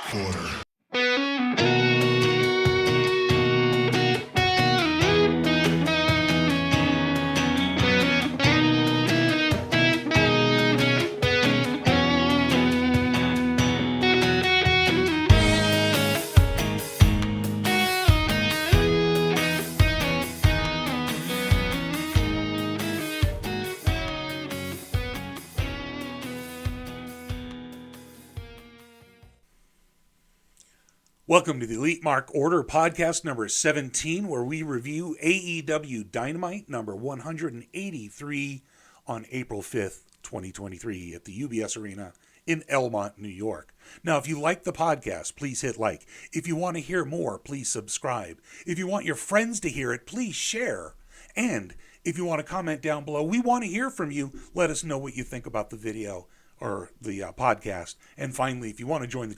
Quarter. Welcome to the Elite Mark Order podcast number 17, where we review AEW Dynamite number 183 on April 5th, 2023 at the UBS Arena in Elmont, New York. Now, if you like the podcast, please hit like. If you want to hear more, please subscribe. If you want your friends to hear it, please share. And if you want to comment down below, we want to hear from you. Let us know what you think about the video or the podcast. And finally, if you want to join the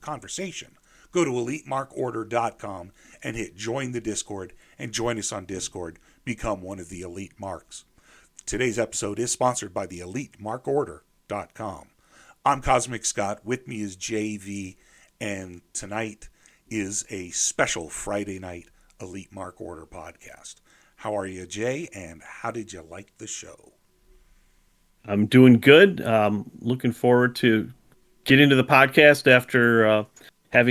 conversation, go to EliteMarkOrder.com and hit join the Discord and join us on Discord. Become one of the Elite Marks. Today's episode is sponsored by the EliteMarkOrder.com. I'm Cosmic Scott. With me is JayV, and tonight is a special Friday night Elite Mark Order podcast. How are you, Jay? And how did you like the show? I'm doing good. Looking forward to get into the podcast after I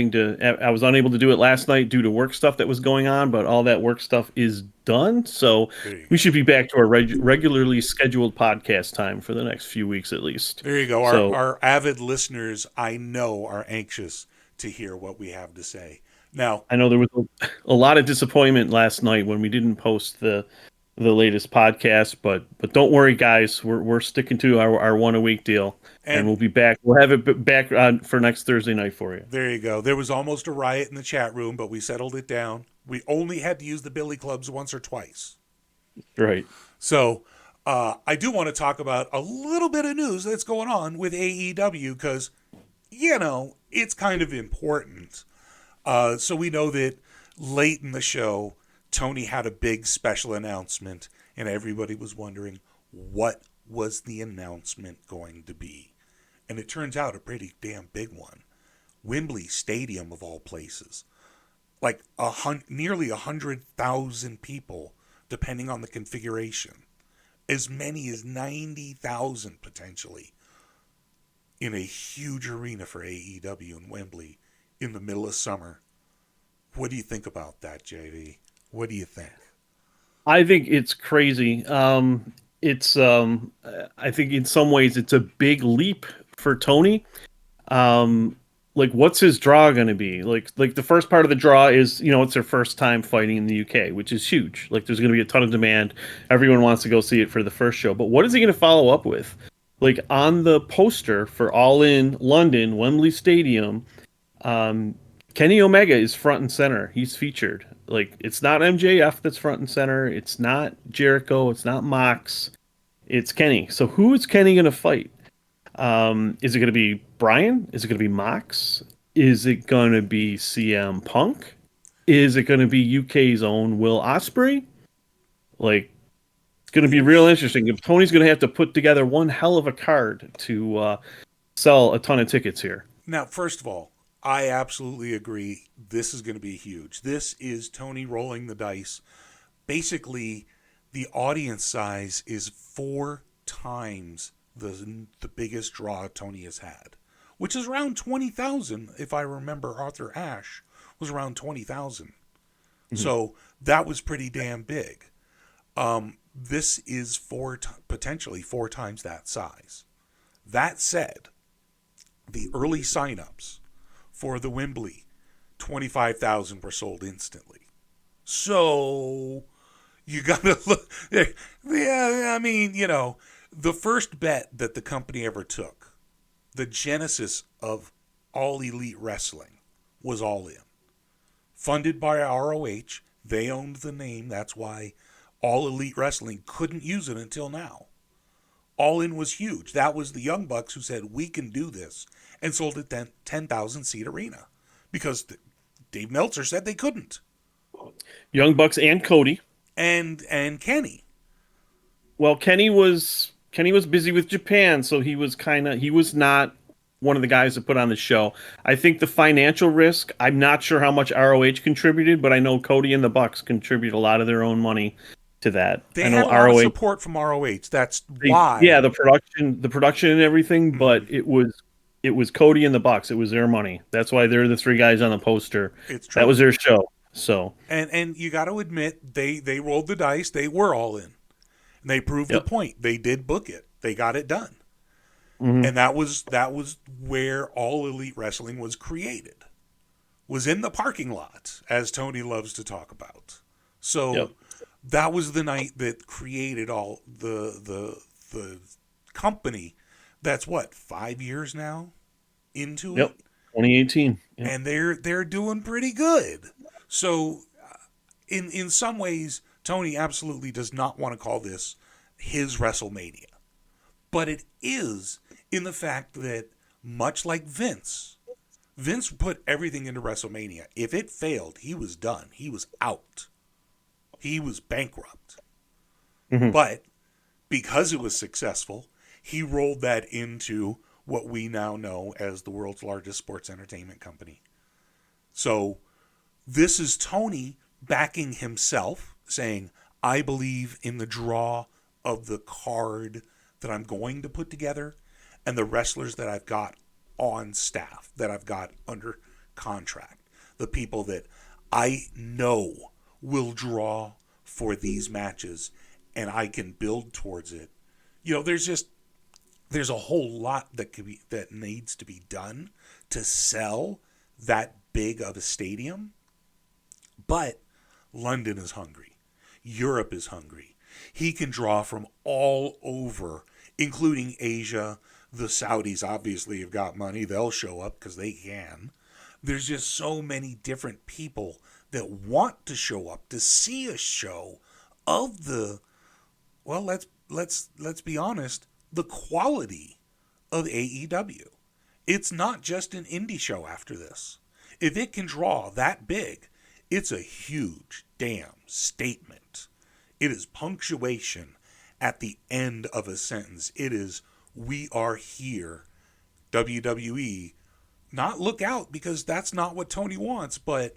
was unable to do it last night due to work stuff that was going on, but all that work stuff is done. So we should be back to our regularly scheduled podcast time for the next few weeks at least. There you go. Our avid listeners, I know, are anxious to hear what we have to say. Now, I know there was a lot of disappointment last night when we didn't post the latest podcast, but don't worry, guys. We're sticking to our one a week deal, and we'll be back. We'll have it back for next Thursday night for you. There you go. There was almost a riot in the chat room, but we settled it down. We only had to use the Billy Clubs once or twice. Right. So I do want to talk about a little bit of news that's going on with AEW because, it's kind of important. So we know that late in the show, Tony had a big special announcement, and everybody was wondering what was the announcement going to be. And it turns out a pretty damn big one. Wembley Stadium, of all places. Like nearly 100,000 people, depending on the configuration. As many as 90,000 potentially in a huge arena for AEW in Wembley in the middle of summer. What do you think about that, JV? What do you think? I think it's crazy. I think in some ways it's a big leap for Tony. What's his draw going to be? Like the first part of the draw is, it's their first time fighting in the UK, which is huge. Like there's going to be a ton of demand. Everyone wants to go see it for the first show. But what is he going to follow up with? Like on the poster for All In London, Wembley Stadium, Kenny Omega is front and center. He's featured. Like, it's not MJF that's front and center. It's not Jericho. It's not Mox. It's Kenny. So who is Kenny going to fight? Is it going to be Bryan? Is it going to be Mox? Is it going to be CM Punk? Is it going to be UK's own Will Ospreay? Like, it's going to be real interesting. If Tony's going to have to put together one hell of a card to sell a ton of tickets here. Now, first of all, I absolutely agree. This is going to be huge. This is Tony rolling the dice. Basically, the audience size is 4 times the biggest draw Tony has had, which is around 20,000. If I remember, Arthur Ashe was around 20,000. Mm-hmm. So that was pretty damn big. This is potentially 4 times that size. That said, the early signups for the Wembley, 25,000 were sold instantly. So you got to look. Yeah, I mean, the first bet that the company ever took, the genesis of All Elite Wrestling, was All In. Funded by ROH, they owned the name. That's why All Elite Wrestling couldn't use it until now. All In was huge. That was the Young Bucks who said, we can do this, and sold it 10,000 seat arena because Dave Meltzer said they couldn't. Young Bucks and Cody. And Kenny. Well, Kenny was busy with Japan, so he was not one of the guys that put on the show. I think the financial risk, I'm not sure how much ROH contributed, but I know Cody and the Bucks contribute a lot of their own money to that. They I know had a lot of ROH, support from ROH. That's yeah, why. the production and everything, but Mhm. it was Cody and the Bucks. It was their money. That's why they're the three guys on the poster. It's That true. was their show. So, And you got to admit they rolled the dice. They were all in. And they proved a yep. point. They did book it. They got it done. Hmm. And that was where all Elite Wrestling was created. Was in the parking lot, as Tony loves to talk about. So Yep. that was the night that created all the company. That's what, 5 years now into Yep. it, 2018. Yep. and they're doing pretty good. So in some ways, Tony absolutely does not want to call this his WrestleMania, but it is in the fact that much like Vince put everything into WrestleMania. If it failed, he was done. He was out. He was bankrupt. Hmm. But because it was successful, he rolled that into what we now know as the world's largest sports entertainment company. So this is Tony backing himself, saying, I believe in the draw of the card that I'm going to put together and the wrestlers that I've got on staff, that I've got under contract, the people that I know will draw for these matches, and I can build towards it. There's a whole lot that needs to be done to sell that big of a stadium, but London is hungry. Europe is hungry. He can draw from all over, including Asia. The Saudis obviously have got money. They'll show up because they can. There's just so many different people that want to show up to see a show of the, well, let's be honest, the quality of AEW. It's not just an indie show after this. If it can draw that big, it's a huge damn statement. It is punctuation at the end of a sentence. It is, we are here, WWE. Not look out, because that's not what Tony wants, but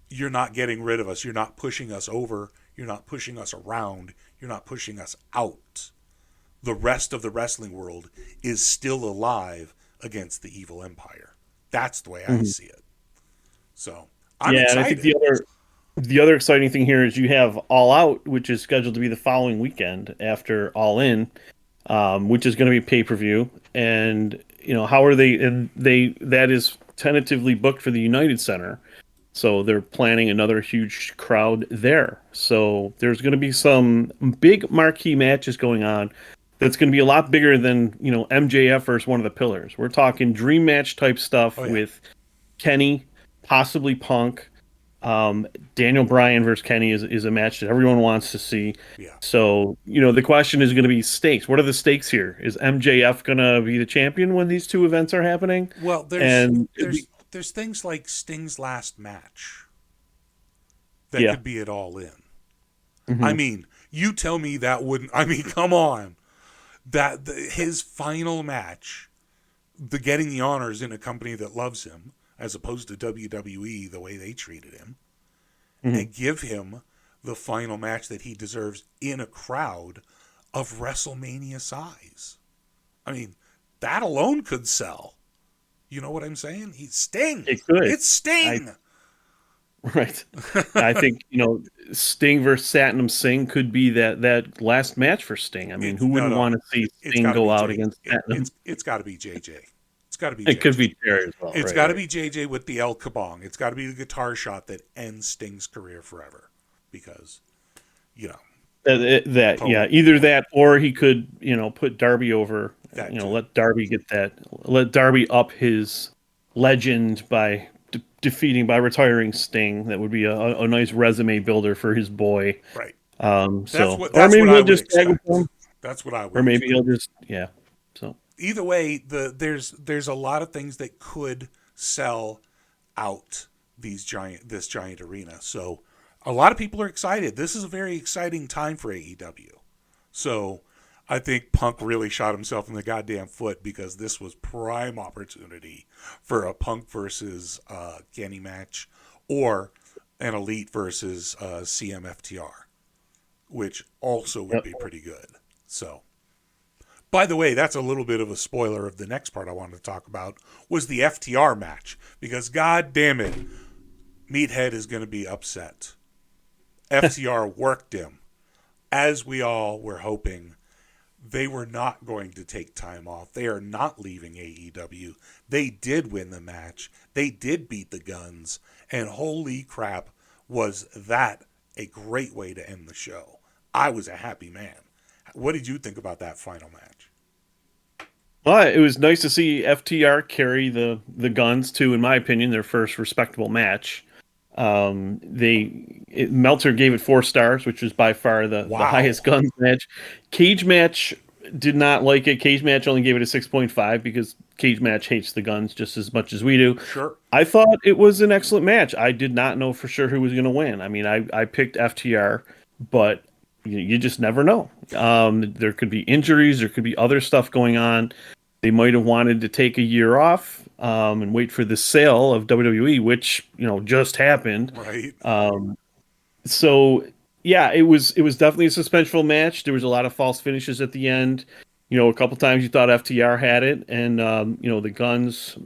you're not getting rid of us. You're not pushing us over. You're not pushing us around. You're not pushing us out. The rest of the wrestling world is still alive against the evil empire. That's the way I Hmm. see it. So I'm Yeah, and I think excited. the other exciting thing here is you have All Out, which is scheduled to be the following weekend after All In, which is going to be pay per view. And how are they? And that is tentatively booked for the United Center, so they're planning another huge crowd there. So there's going to be some big marquee matches going on. That's going to be a lot bigger than MJF versus one of the Pillars. We're talking dream match type stuff Oh yeah, with Kenny, possibly Punk. Daniel Bryan versus Kenny is a match that everyone wants to see. yeah. So, the question is going to be stakes. What are the stakes here? Is MJF going to be the champion when these two events are happening? Well, there's And there's there's things like Sting's last match that yeah. could be it all in. I Hmm. mean, you tell me that wouldn't. I mean, come on. His final match, the getting the honors in a company that loves him, as opposed to WWE, the way they treated him, Hmm. and give him the final match that he deserves in a crowd of WrestleMania size. I mean, that alone could sell. You know what I'm saying? He's Sting. It could. It's I Sting. Right. I think, Sting versus Satnam Singh could be that last match for Sting. I mean, It's who no, wouldn't no. want to see It's Sting got to go be out J. against Satnam? It's got to be JJ. It's got to be It could JJ. be Terry as well. It's Right, got to right. be JJ with the El Kabong. It's got to be the guitar shot that ends Sting's career forever. Because, you know, Yeah, poet, either that or he could, put Darby over, that too. let Darby up his legend by by retiring Sting. That would be a nice resume builder for his boy. Right. Or That's what maybe I he'll would just tag with expect. him, That's what I or would maybe expect. he'll just, yeah. So, Either way, there's a lot of things that could sell out this giant arena. So a lot of people are excited. This is a very exciting time for AEW. So I think Punk really shot himself in the goddamn foot because this was prime opportunity for a Punk versus Kenny match or an Elite versus CMFTR, which also would Yep. be pretty good. So, by the way, that's a little bit of a spoiler of the next part I wanted to talk about was the FTR match because god damn it, Meathead is going to be upset. FTR worked him as we all were hoping. They were not going to take time off. They are not leaving AEW. They did win the match. They did beat the Guns. And holy crap, was that a great way to end the show. I was a happy man. What did you think about that final match? Well, it was nice to see FTR carry the Guns to, in my opinion, their first respectable match. Meltzer gave it 4 stars, which was by far the Wow. highest Guns match. Cage Match did not like it. Cage Match only gave it a 6.5 because Cage Match hates the Guns just as much as we do. Sure. I thought it was an excellent match. I did not know for sure who was going to win. I mean, I picked FTR, but you just never know. There could be injuries. There could be other stuff going on. They might have wanted to take a year off and wait for the sale of WWE, which just happened. Right. So yeah, it was definitely a suspenseful match. There was a lot of false finishes at the end. A couple times you thought FTR had it, and the Guns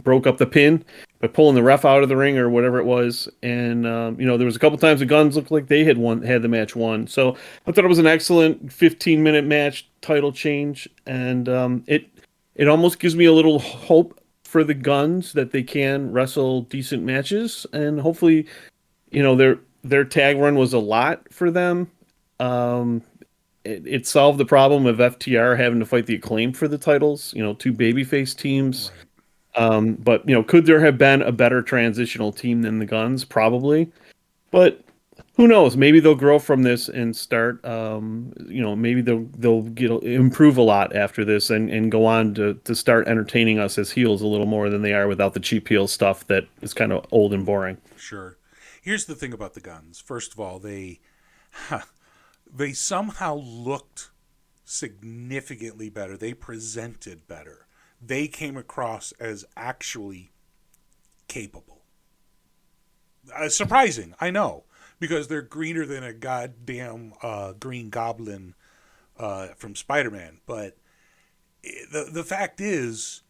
broke up the pin by pulling the ref out of the ring or whatever it was. And there was a couple times the Guns looked like they had the match won. So I thought it was an excellent 15-minute match, title change, and it almost gives me a little hope for the Guns that they can wrestle decent matches, and hopefully, their tag run was a lot for them. It solved the problem of FTR having to fight the Acclaim for the titles. Two babyface teams. But could there have been a better transitional team than the Guns? Probably, but who knows? Maybe they'll grow from this and start. Maybe they'll improve a lot after this and go on to start entertaining us as heels a little more than they are without the cheap heel stuff that is kind of old and boring. Sure. Here's the thing about the Guns. First of all, they somehow looked significantly better. They presented better. They came across as actually capable. Surprising, I know, because they're greener than a goddamn Green Goblin from Spider-Man. But the fact is,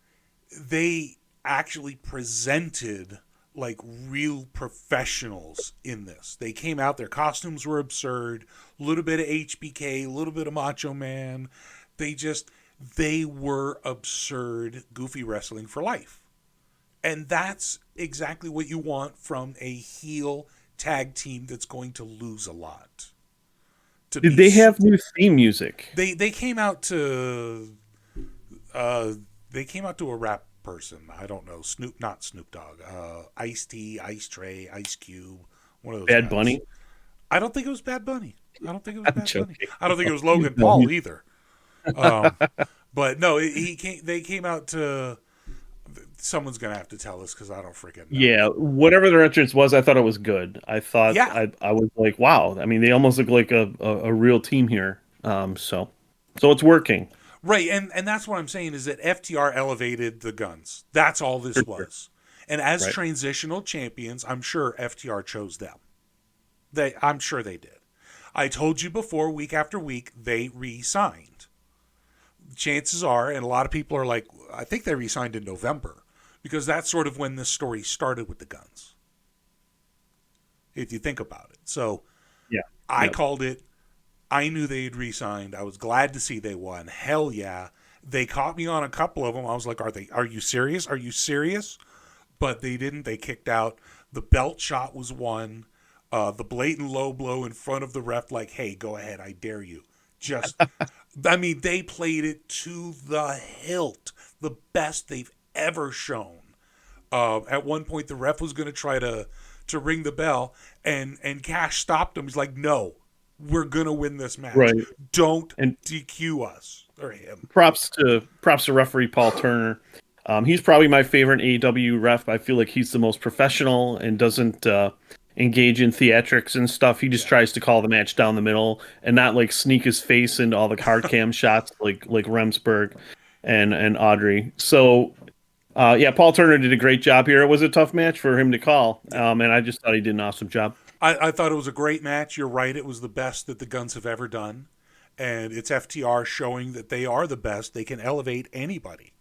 they actually presented like real professionals in this. They came out, their costumes were absurd, a little bit of HBK, a little bit of Macho Man. They were absurd, goofy wrestling for life. And that's exactly what you want from a heel tag team that's going to lose a lot. Did they have new theme music? They came out to a rap person. I don't know. Not Snoop Dogg. Ice-T, Ice Tray, Ice Cube. One of those Bad guys. Bunny? I don't think it was Bad Bunny. I don't think it was I'm Bad joking. Bunny. I don't think it was Logan Paul either. But no, they came out to. Someone's gonna have to tell us because I don't freaking know. Yeah, whatever their entrance was, I thought it was good. I thought Yeah. I was like, wow. I mean, they almost look like a real team here. So it's working. Right, and that's what I'm saying is that FTR elevated the Guns. That's all this was. And as transitional champions, I'm sure FTR chose them. I'm sure they did. I told you before, week after week, they re-signed. Chances are, and a lot of people are like, I think they re-signed in November, because that's sort of when this story started with the Guns. If you think about it. So Yeah. I called it. I knew they had re-signed. I was glad to see they won. Hell yeah. They caught me on a couple of them. I was like, are you serious? Are you serious? But they didn't. They kicked out. The belt shot was won. The blatant low blow in front of the ref, like, hey, go ahead. I dare you. They played it to the hilt. The best they've ever shown. At one point, the ref was going to try to ring the bell, and Cash stopped him. He's like, no. We're gonna win this match. Right. Don't DQ us or him. Props to referee Paul Turner. He's probably my favorite AEW ref. I feel like he's the most professional and doesn't engage in theatrics and stuff. He just Yeah. tries to call the match down the middle and not like sneak his face into all the hard cam shots like Remsburg and Audrey. So yeah, Paul Turner did a great job here. It was a tough match for him to call, Yeah. and I just thought he did an awesome job. I thought it was a great match. You're right. It was the best that the Guns have ever done. And it's FTR showing that they are the best. They can elevate anybody.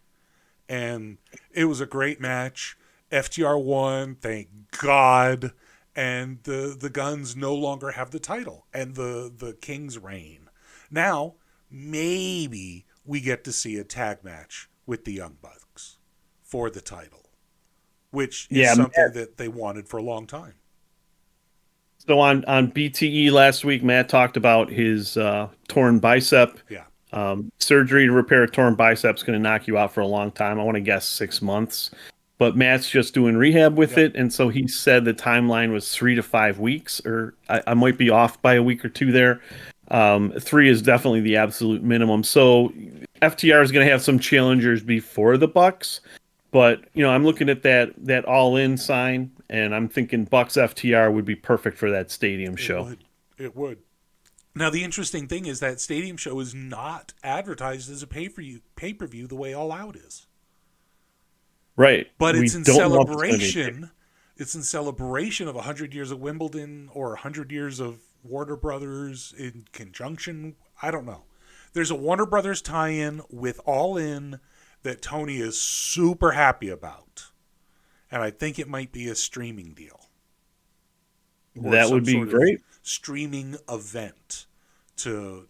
And it was a great match. FTR won, thank God. And the Guns no longer have the title and the King's reign. Now, maybe we get to see a tag match with the Young Bucks for the title, which is Yeah. something that they wanted for a long time. So on BTE last week, Matt talked about his torn bicep. Yeah. Surgery to repair a torn bicep is going to knock you out for a long time. I want to guess 6 months. But Matt's just doing rehab with Yep. it, and so he said the timeline was 3 to 5 weeks, or I might be off by a week or two there. Three is definitely the absolute minimum. So FTR is going to have some challengers before the Bucks, but I'm looking at that all in sign, and I'm thinking Bucks FTR would be perfect for that stadium It show. would. It would. Now the interesting thing is that stadium show is not advertised as a pay per view the way All Out is, Right. but We it's in don't know if it's going to be. celebration. It's in celebration of 100 years of Wimbledon or 100 years of Warner Brothers in conjunction. I don't know. There's a Warner Brothers tie-in with All In that Tony is super happy about, and I think it might be a streaming deal or That some would be sort of great. streaming event to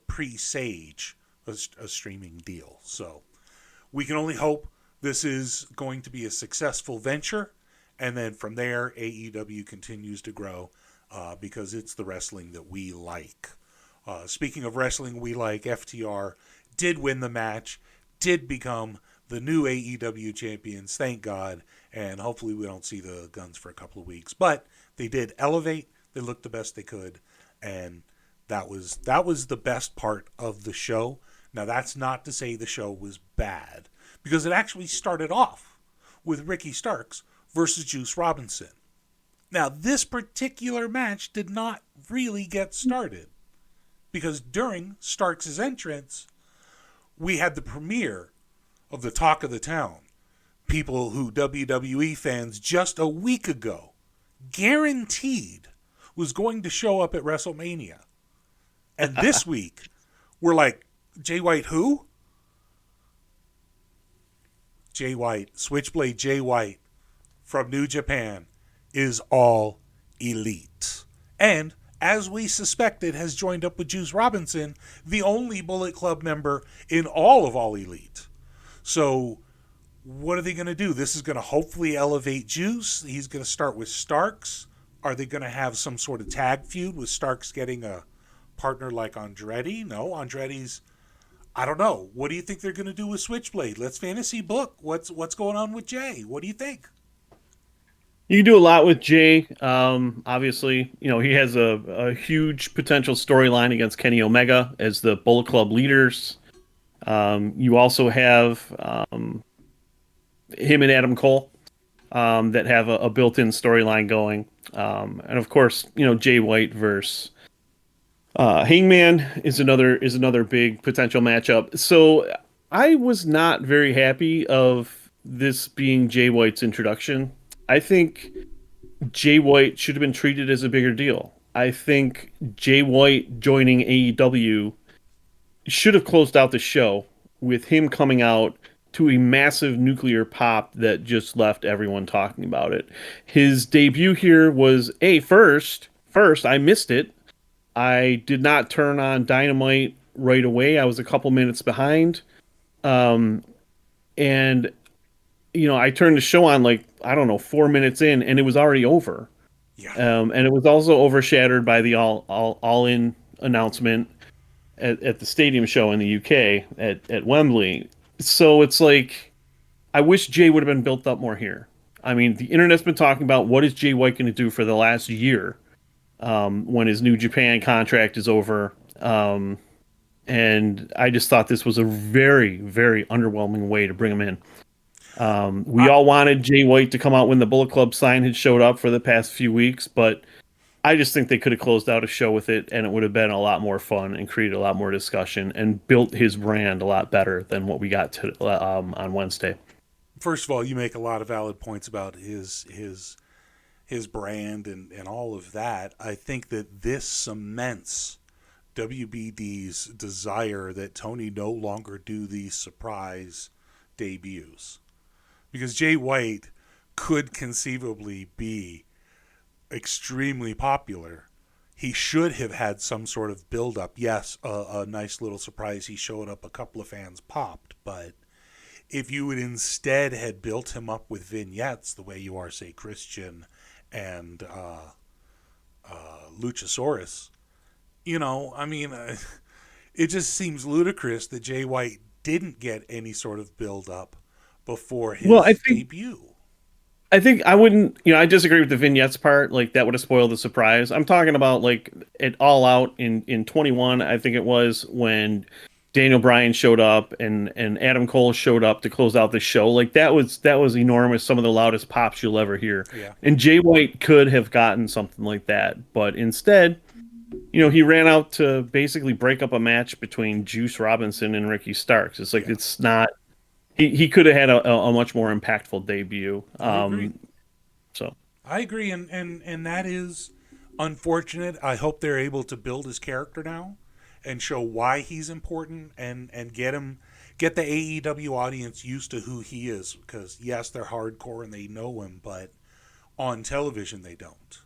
presage a streaming deal. So we can only hope this is going to be a successful venture, and then from there AEW continues to grow because it's the wrestling that we like. Speaking of wrestling we like, FTR did win the match, did become the new AEW champions, thank God, and hopefully we don't see the Guns for a couple of weeks. But they did elevate, they looked the best they could, and that was the best part of the show. Now that's not to say the show was bad, because it actually started off with Ricky Starks versus Juice Robinson. Now this particular match did not really get started because during Starks' entrance, we had the premiere of the Talk of the Town. People who WWE fans just a week ago guaranteed was going to show up at WrestleMania. And this week, we're like, Jay White who? Jay White, Switchblade Jay White from New Japan is all elite. And as we suspected, has joined up with Juice Robinson, the only Bullet Club member in all of All Elite. So what are they going to do? This is going to hopefully elevate Juice. He's going to start with Starks. Are they going to have some sort of tag feud with Starks getting a partner like Andretti? No, Andretti's, I don't know. What do you think they're going to do with Switchblade? Let's fantasy book. What's going on with Jay? What do you think? You can do a lot with Jay. Obviously, he has a huge potential storyline against Kenny Omega as the Bullet Club leaders. You also have him and Adam Cole that have a built-in storyline going. And of course, Jay White versus Hangman is another big potential matchup. So I was not very happy of this being Jay White's introduction. I think Jay White should have been treated as a bigger deal. I think Jay White joining AEW should have closed out the show with him coming out to a massive nuclear pop that just left everyone talking about it. His debut here was first I missed it. I did not turn on Dynamite right away. I was a couple minutes behind. Um, and I turned the show on like, I don't know, 4 minutes in, and it was already over. Yeah. And it was also overshadowed by the all in announcement at the stadium show in the UK at Wembley. So it's like, I wish Jay would have been built up more here. I mean, the internet's been talking about what is Jay White going to do for the last year when his New Japan contract is over. And I just thought this was a very, very underwhelming way to bring him in. We all wanted Jay White to come out when the Bullet Club sign had showed up for the past few weeks, but I just think they could have closed out a show with it, and it would have been a lot more fun and created a lot more discussion and built his brand a lot better than what we got on Wednesday. First of all, you make a lot of valid points about his brand and all of that. I think that this cements WBD's desire that Tony no longer do these surprise debuts. Because Jay White could conceivably be extremely popular. He should have had some sort of build up. Yes, a nice little surprise. He showed up, a couple of fans popped, but if you would instead had built him up with vignettes the way you are, say, Christian and Luchasaurus, it just seems ludicrous that Jay White didn't get any sort of build up before his debut. I think I wouldn't, I disagree with the vignettes part. Like, that would have spoiled the surprise. I'm talking about, like, it all out in 21, I think it was, when Daniel Bryan showed up and Adam Cole showed up to close out the show. Like, that was enormous. Some of the loudest pops you'll ever hear. Yeah. And Jay White could have gotten something like that. But instead, he ran out to basically break up a match between Juice Robinson and Ricky Starks. It's like, it's not. He could have had a much more impactful debut. I agree. So I agree, and that is unfortunate. I hope they're able to build his character now and show why he's important and get the AEW audience used to who he is. Because yes, they're hardcore and they know him, but on television they don't.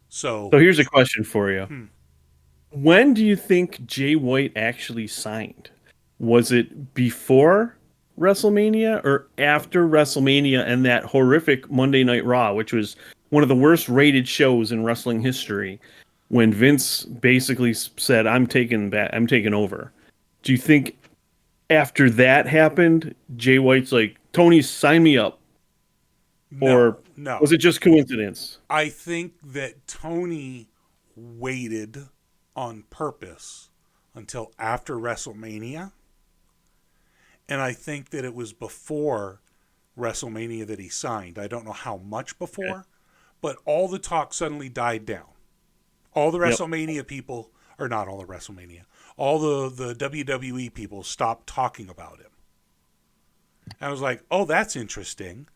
So here's a question for you. When do you think Jay White actually signed? Was it before WrestleMania or after WrestleMania and that horrific Monday Night Raw, which was one of the worst rated shows in wrestling history, when Vince basically said, I'm taking over? Do you think after that happened, Jay White's like, Tony, sign me up? Or no. Was it just coincidence? I think that Tony waited on purpose until after WrestleMania. And I think that it was before WrestleMania that he signed. I don't know how much before, but all the talk suddenly died down. All the WrestleMania people, or not all the WrestleMania, all the WWE people stopped talking about him. And I was like, oh, that's interesting.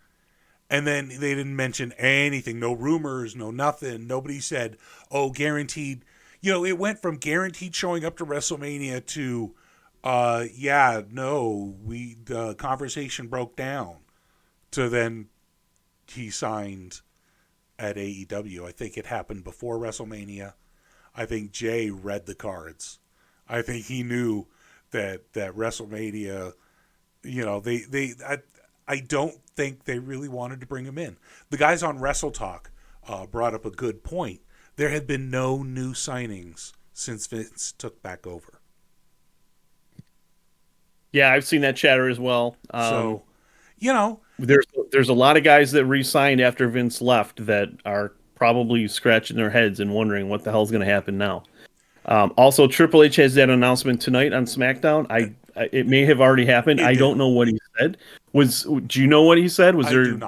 And then they didn't mention anything. No rumors, no nothing. Nobody said, oh, guaranteed. It went from guaranteed showing up to WrestleMania to, the conversation broke down, to then he signed at AEW. I think it happened before WrestleMania. I think Jay read the cards. I think he knew that WrestleMania, I don't think they really wanted to bring him in. The guys on Wrestle Talk brought up a good point. There had been no new signings since Vince took back over. Yeah, I've seen that chatter as well. There's a lot of guys that re-signed after Vince left that are probably scratching their heads and wondering what the hell's going to happen now. Also, Triple H has that announcement tonight on SmackDown. It may have already happened. I don't know what he said. Do you know what he said? Was there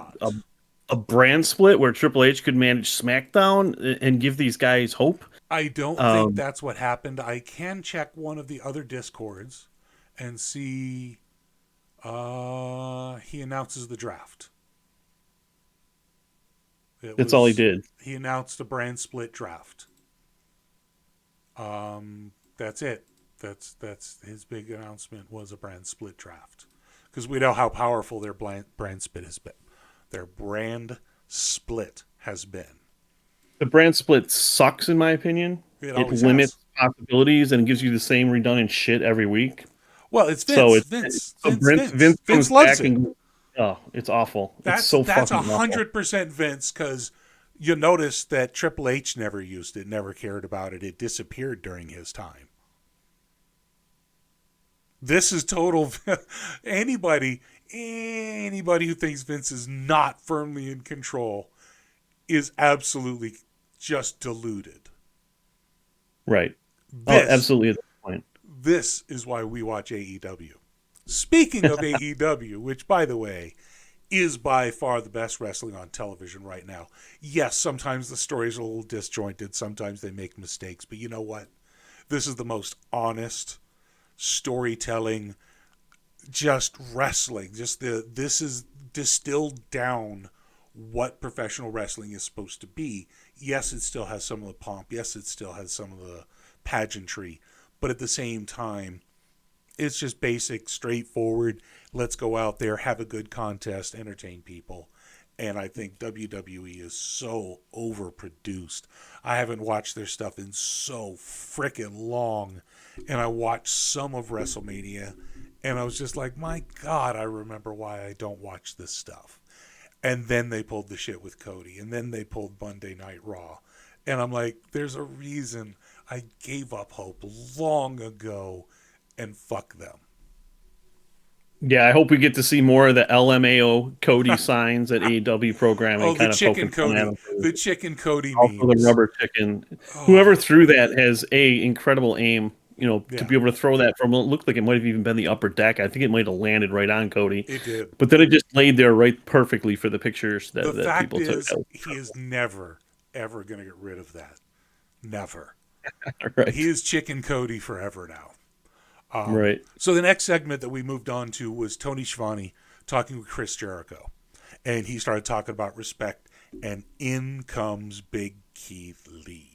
a brand split where Triple H could manage SmackDown and give these guys hope? I don't think that's what happened. I can check one of the other Discords and see he announces the draft. That's all he did. He announced a brand split draft. That's it. That's his big announcement, was a brand split draft. Because we know how powerful their brand split has been. Their brand split has been. The brand split sucks, in my opinion. It limits possibilities and gives you the same redundant shit every week. Well, it's Vince. Vince loves it. It's awful. That's 100% Vince, because you notice that Triple H never used it, never cared about it. It disappeared during his time. This is total. Anybody who thinks Vince is not firmly in control is absolutely just deluded. Right. Absolutely at that point. This is why we watch AEW. Speaking of AEW, which, by the way, is by far the best wrestling on television right now. Yes, sometimes the stories are a little disjointed. Sometimes they make mistakes. But you know what? This is the most honest storytelling, just wrestling. This is distilled down what professional wrestling is supposed to be. Yes, it still has some of the pomp. Yes, it still has some of the pageantry. But at the same time, it's just basic, straightforward. Let's go out there, have a good contest, entertain people. And I think WWE is so overproduced. I haven't watched their stuff in so freaking long. And I watched some of WrestleMania. And I was just like, my God, I remember why I don't watch this stuff. And then they pulled the shit with Cody. And then they pulled Monday Night Raw. And I'm like, there's a reason I gave up hope long ago. And fuck them. Yeah, I hope we get to see more of the LMAO Cody signs at AEW programming, Oh, the kind of chicken poking fun at Cody. him. The chicken Cody Also, the memes. rubber chicken. Whoever Oh, threw that has incredible aim. To yeah, be able to throw that from, it looked like it might have even been the upper deck. I think it might have landed right on Cody, it did. but then it just laid there right perfectly for the pictures The that fact people took. is, That was he is never, ever going to get rid of that. Never. He right, is chicken Cody forever now. right. So the next segment that we moved on to was Tony Schiavone talking with Chris Jericho. And he started talking about respect. And in comes Big Keith Lee.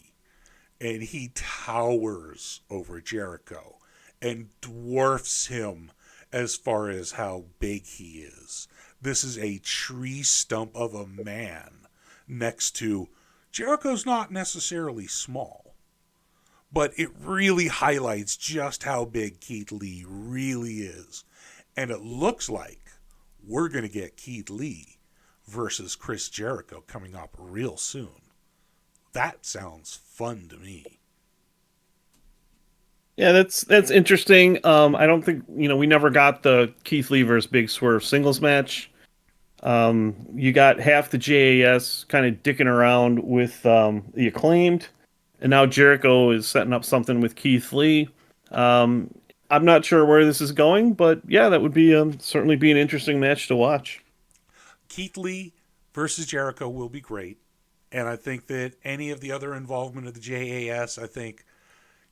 And he towers over Jericho and dwarfs him as far as how big he is. This is a tree stump of a man next to Jericho's not necessarily small, but it really highlights just how big Keith Lee really is. And it looks like we're going to get Keith Lee versus Chris Jericho coming up real soon. That sounds fun to me. Yeah, that's interesting. I don't think we never got the Keith Lee versus Big Swerve singles match. You got half the JAS kind of dicking around with the Acclaimed, and now Jericho is setting up something with Keith Lee. Um, I'm not sure where this is going, but yeah, that would be certainly be an interesting match to watch. Keith Lee versus Jericho will be great. And I think that any of the other involvement of the JAS, I think,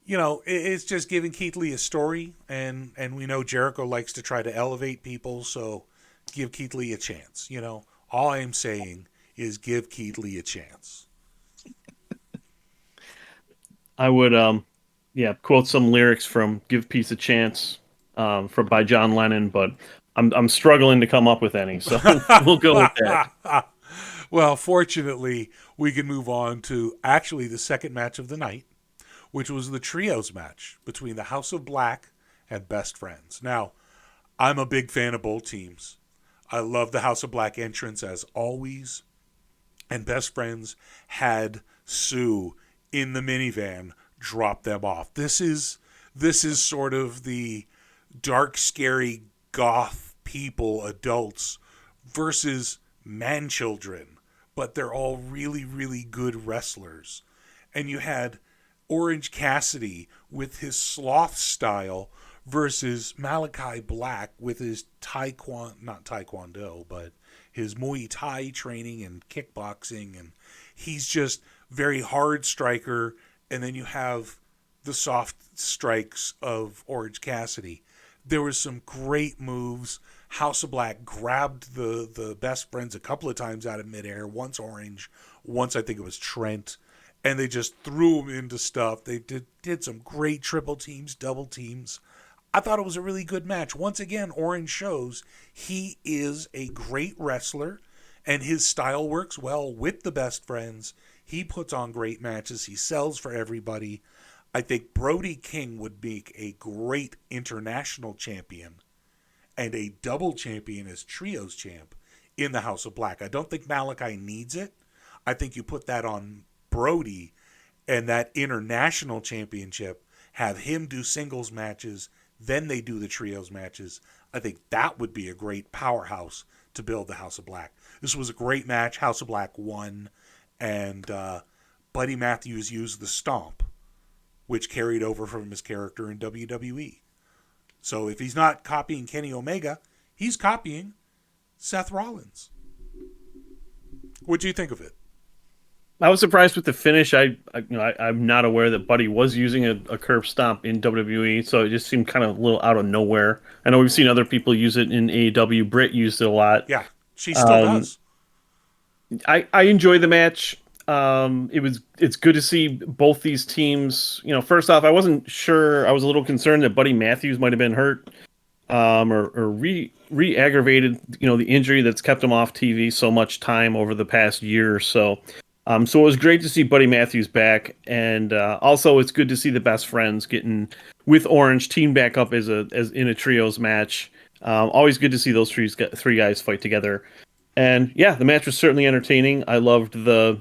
it's just giving Keith Lee a story. And we know Jericho likes to try to elevate people. So give Keith Lee a chance. All I am saying is give Keith Lee a chance. I would yeah, quote some lyrics from "Give Peace a Chance" from by John Lennon, but I'm struggling to come up with any, so we'll go with that. Well, fortunately, we can move on to actually the second match of the night, which was the trios match between the House of Black and Best Friends. Now, I'm a big fan of both teams. I love the House of Black entrance as always. And Best Friends had Sue in the minivan drop them off. This is sort of the dark, scary goth people, adults versus man children, but they're all really, really good wrestlers. And you had Orange Cassidy with his sloth style versus Malachi Black with his not taekwondo, but his Muay Thai training and kickboxing. And he's just very hard striker. And then you have the soft strikes of Orange Cassidy. There was some great moves. House of Black grabbed the Best Friends a couple of times out of midair. Once Orange, once I think it was Trent. And they just threw them into stuff. They did some great triple teams, double teams. I thought it was a really good match. Once again, Orange shows he is a great wrestler and his style works well with the Best Friends. He puts on great matches. He sells for everybody. I think Brody King would make a great international champion and a double champion as trios champ in the House of Black. I don't think Malachi needs it. I think you put that on Brody and that international championship, have him do singles matches, then they do the trios matches. I think that would be a great powerhouse to build the House of Black. This was a great match. House of Black won, and Buddy Matthews used the stomp, which carried over from his character in WWE. So if he's not copying Kenny Omega, he's copying Seth Rollins. What do you think of it? I was surprised with the finish. I'm not aware that Buddy was using a curb stomp in WWE, so it just seemed kind of a little out of nowhere. I know we've seen other people use it in AEW. Britt used it a lot. Yeah, she still Um, does. I enjoy the match. It's good to see both these teams. First off, I wasn't sure. I was a little concerned that Buddy Matthews might have been hurt, or re-aggravated, the injury that's kept him off TV so much time over the past year or so. So it was great to see Buddy Matthews back, and also it's good to see the best friends getting with Orange teamed back up as in a trios match. Always good to see those three guys fight together. And yeah, the match was certainly entertaining. I loved the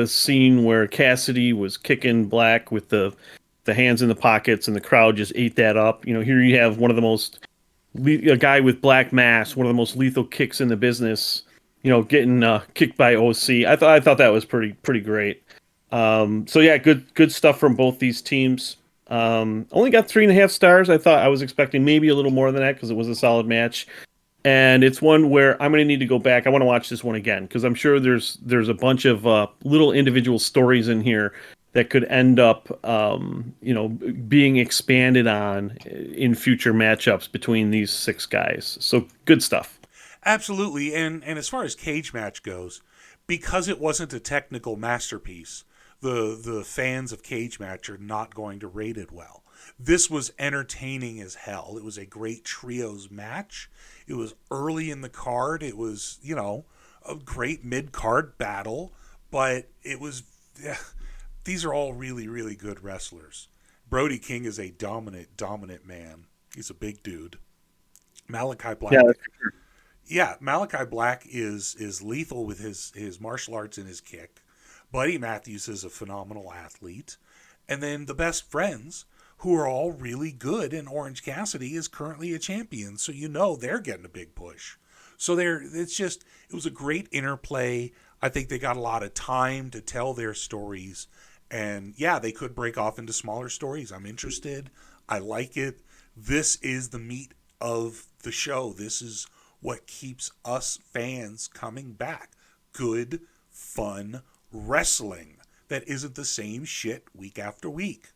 scene where Cassidy was kicking Black with the hands in the pockets, and the crowd just ate that up. Here you have a guy with black mass, one of the most lethal kicks in the business. Getting kicked by OC. I thought that was pretty great. So yeah, good stuff from both these teams. Only got 3.5 stars. I was expecting maybe a little more than that because it was a solid match. And it's one where I'm going to need to go back. I want to watch this one again because I'm sure there's a bunch of little individual stories in here that could end up, being expanded on in future matchups between these 6 guys. So good stuff. Absolutely, and as far as cage match goes, because it wasn't a technical masterpiece, the fans of cage match are not going to rate it well. This was entertaining as hell. It was a great trios match. It was early in the card. It was, a great mid-card battle, but it was... These are all really, really good wrestlers. Brody King is a dominant man. He's a big dude. Malachi Black... Yeah, that's for sure. Yeah, Malachi Black is lethal with his martial arts and his kick. Buddy Matthews is a phenomenal athlete. And then the best friends, who are all really good, and Orange Cassidy is currently a champion, so they're getting a big push. So it was a great interplay. I think they got a lot of time to tell their stories. And yeah, they could break off into smaller stories. I'm interested. I like it. This is the meat of the show. This is what keeps us fans coming back. Good, fun wrestling that isn't the same shit week after week.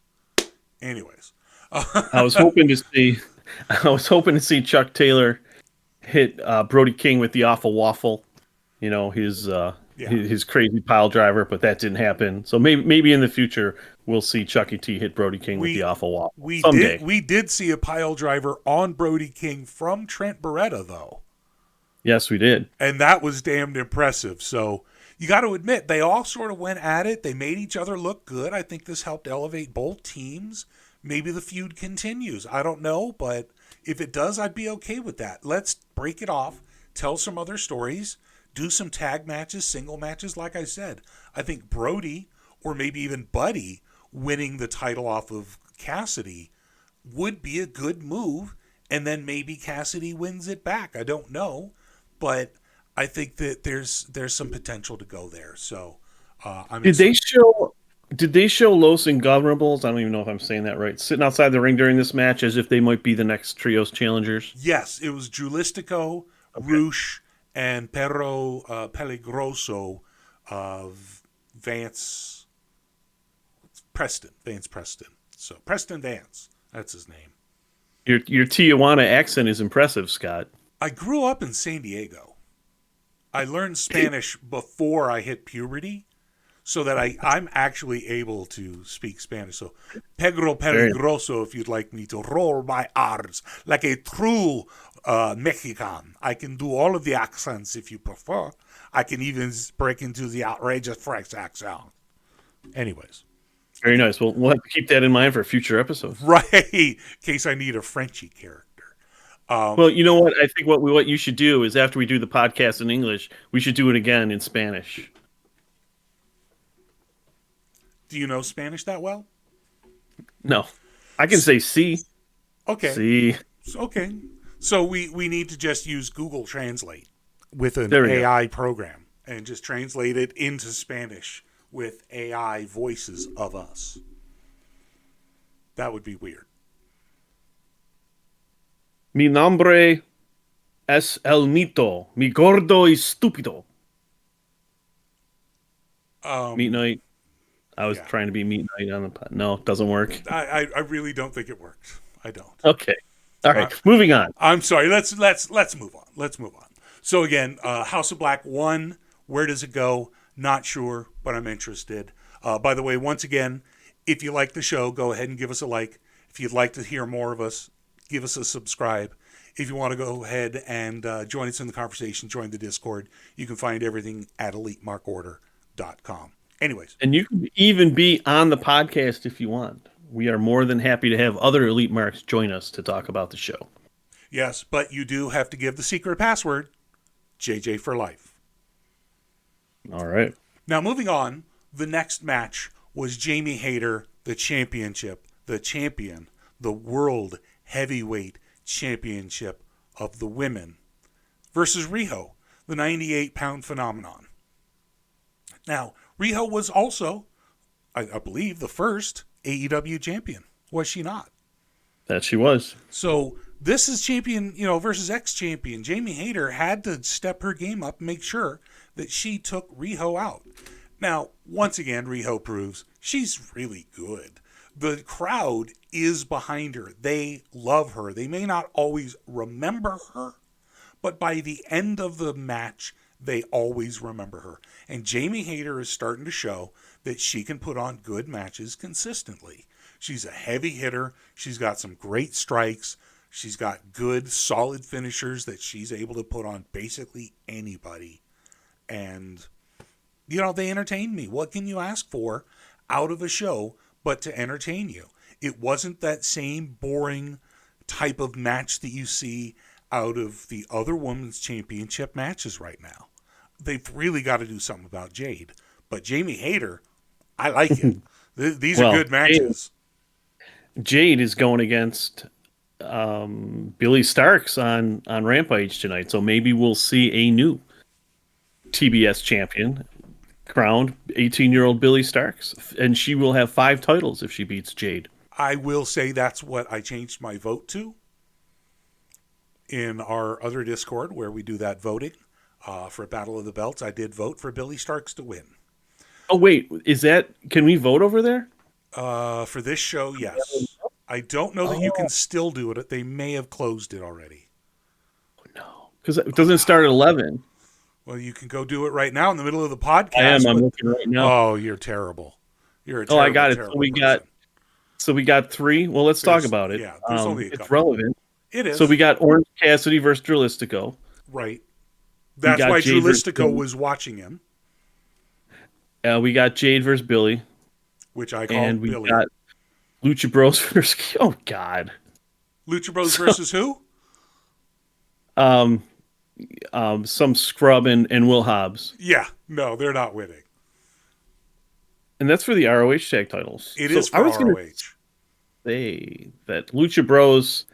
Anyways, I was hoping to see Chuck Taylor hit Brody King with the awful waffle, his crazy pile driver, but that didn't happen. So maybe in the future we'll see Chucky T hit Brody King with the awful waffle someday. We did see a pile driver on Brody King from Trent Beretta though. Yes, we did. And that was damned impressive. So you got to admit, they all sort of went at it. They made each other look good. I think this helped elevate both teams. Maybe the feud continues. I don't know, but if it does, I'd be okay with that. Let's break it off, tell some other stories, do some tag matches, single matches. Like I said, I think Brody or maybe even Buddy winning the title off of Cassidy would be a good move. And then maybe Cassidy wins it back. I don't know. But I think that there's some potential to go there. So Did they show Los Ingobernables? I don't even know if I'm saying that right. Sitting outside the ring during this match as if they might be the next trios challengers. Yes, it was Julistico, okay, Roosh, and Perro Peligroso of Vance Preston. So Preston Vance, that's his name. Your Tijuana accent is impressive, Scott. I grew up in San Diego. I learned Spanish before I hit puberty, so that I'm actually able to speak Spanish. So, Pedro Peligroso, if you'd like me to roll my R's like a true Mexican. I can do all of the accents if you prefer. I can even break into the outrageous French accent. Anyways. Very nice. We'll have to keep that in mind for future episodes. Right, in case I need a Frenchy character. Well, you know what? I think what you should do is after we do the podcast in English, we should do it again in Spanish. Do you know Spanish that well? No. I can say sí. Okay. Sí. Okay. So we need to just use Google Translate with an AI program and just translate it into Spanish with AI voices of us. That would be weird. Mi nombre Es el mito, mi gordo y stupido. Meat Um, night. I was yeah, trying to be meat night on the pod. No, it doesn't work. I really don't think it worked. I don't. Okay. All right. I, Moving on. I'm sorry. Let's move on. Let's move on. So again, House of Black 1. Where does it go? Not sure, but I'm interested. By the way, once again, if you like the show, go ahead and give us a like. If you'd like to hear more of us, give us a subscribe. If you want to go ahead and join us in the conversation, join the Discord, you can find everything at EliteMarkOrder.com. Anyways, And you can even be on the podcast if you want. We are more than happy to have other elite marks join us to talk about the show. yes, but you do have to give the secret password, JJ for life. All right. Now, moving on, the next match was Jamie Hayter, the championship, the champion, the World Heavyweight Championship of the Women, versus Riho, the 98-pound phenomenon. Now, Riho was also, I believe, the first AEW champion, was she not? That she was. So this is champion, versus ex-champion. Jamie Hayter had to step her game up and make sure that she took Riho out. Now, once again, Riho proves she's really good. The crowd is behind her. They love her. They may not always remember her, but by the end of the match, they always remember her. And Jamie Hayter is starting to show that she can put on good matches consistently. She's a heavy hitter. She's got some great strikes. She's got good, solid finishers that she's able to put on basically anybody. And, they entertained me. What can you ask for out of a show but to entertain you? It wasn't that same boring type of match that you see out of the other women's championship matches right now. They've really got to do something about Jade. But Jamie Hayter, I like it. These are good matches. Jade is going against Billy Starks on Rampage tonight, so maybe we'll see a new TBS champion crowned 18-year-old Billy Starks, and she will have 5 titles if she beats Jade. I will say that's what I changed my vote to in our other Discord where we do that voting for Battle of the Belts. I did vote for Billy Starks to win. Oh wait, can we vote over there? For this show, yes. I don't know that you can still do it. They may have closed it already. No, because it doesn't start at 11. Well, you can go do it right now in the middle of the podcast. I am. I'm looking right now. Oh, you're terrible. You're a terrible, I got it. Person. So we got 3. Well, let's talk about it. Yeah, there's only a couple. It's relevant. It is. So we got Orange Cassidy versus Dralistico. Right. That's why Dralistico was watching him. We got Jade versus Billy. Which I call and we Billy. Got Lucha Bros versus... Oh, God. Lucha Bros versus who? Some scrub and Will Hobbs. Yeah. No, they're not winning. And that's for the ROH tag titles. It is for ROH. Gonna say that Lucha Bros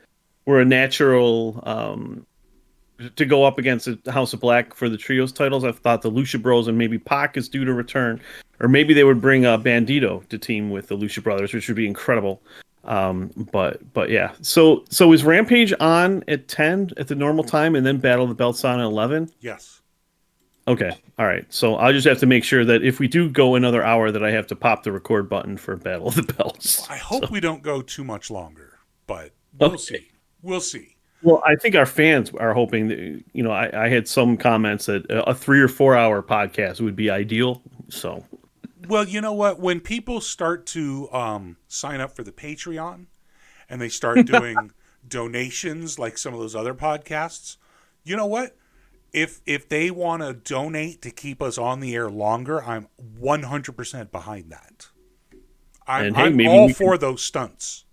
were a natural to go up against the House of Black for the trios titles. I thought the Lucha Bros and maybe Pac is due to return, or maybe they would bring Bandito to team with the Lucha Brothers, which would be incredible. But yeah. So is Rampage on at 10 at the normal time, and then Battle of the Belts on at 11? Yes. Okay. All right. So I'll just have to make sure that if we do go another hour, that I have to pop the record button for Battle of the Belts. Well, I hope we don't go too much longer, but we'll see. We'll see. Well, I think our fans are hoping that, I had some comments that a 3 or 4 hour podcast would be ideal. So, well, you know what? When people start to sign up for the Patreon and they start doing donations like some of those other podcasts, you know what? If they want to donate to keep us on the air longer, I'm 100% behind that. I'm all for those stunts.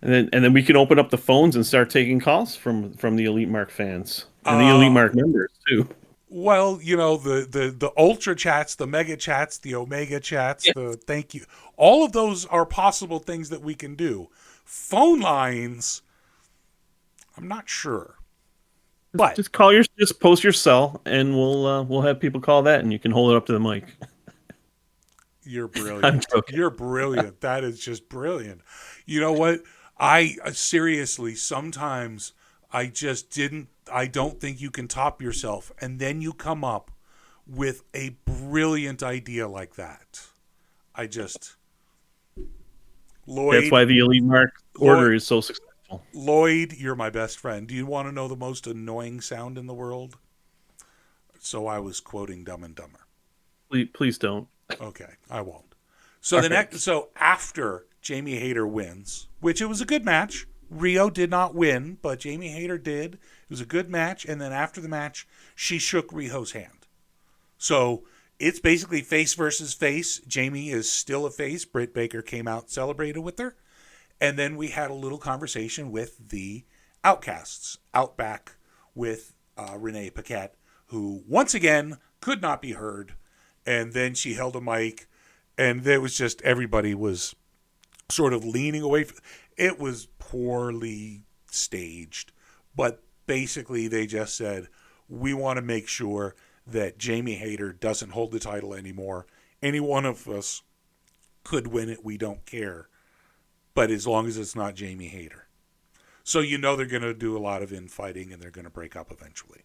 And then we can open up the phones and start taking calls from the Elite Mark fans and the Elite Mark members too. Well, the ultra chats, the mega chats, the omega chats, the thank you. All of those are possible things that we can do. Phone lines, I'm not sure. But just post your cell, and we'll have people call that, and you can hold it up to the mic. You're brilliant. You're brilliant. That is just brilliant. You know what? I seriously sometimes I just didn't. I don't think you can top yourself. And then you come up with a brilliant idea like that. I just That's Lloyd, why the Elite Mark Lloyd, order is so successful. Lloyd, you're my best friend. Do you want to know the most annoying sound in the world? So I was quoting Dumb and Dumber. Please don't. Okay, I won't. So All right. so after Jamie Hayter wins, which it was a good match. Rio did not win, but Jamie Hayter did. It was a good match, and then after the match, she shook Rio's hand. So it's basically face versus face. Jamie is still a face. Britt Baker came out, celebrated with her. And then we had a little conversation with the Outcasts out back with Renee Paquette, who once again could not be heard. And then she held a mic, and there was just everybody was sort of leaning away. It was poorly staged, but basically they just said, we want to make sure that Jamie Hayter doesn't hold the title anymore. Any one of us could win it. We don't care. But as long as it's not Jamie Hayter. So you know they're going to do a lot of infighting and they're going to break up eventually.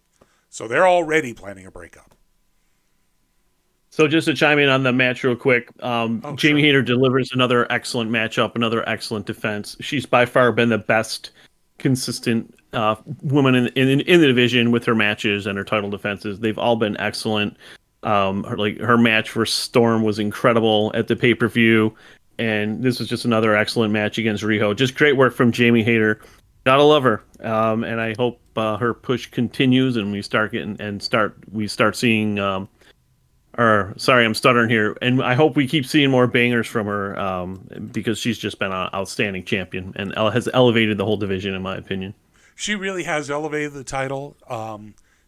So they're already planning a breakup. So just to chime in on the match real quick, Jamie Sure. Hayter delivers another excellent matchup, another excellent defense. She's by far been the best consistent woman in the division with her matches and her title defenses. They've all been excellent. Her match for Storm was incredible at the pay-per-view, and this was just another excellent match against Riho. Just great work from Jamie Hayter. Gotta love her, and I hope her push continues and we start seeing. Or sorry, I'm stuttering here, and I hope we keep seeing more bangers from her because she's just been an outstanding champion and has elevated the whole division, in my opinion. She really has elevated the title.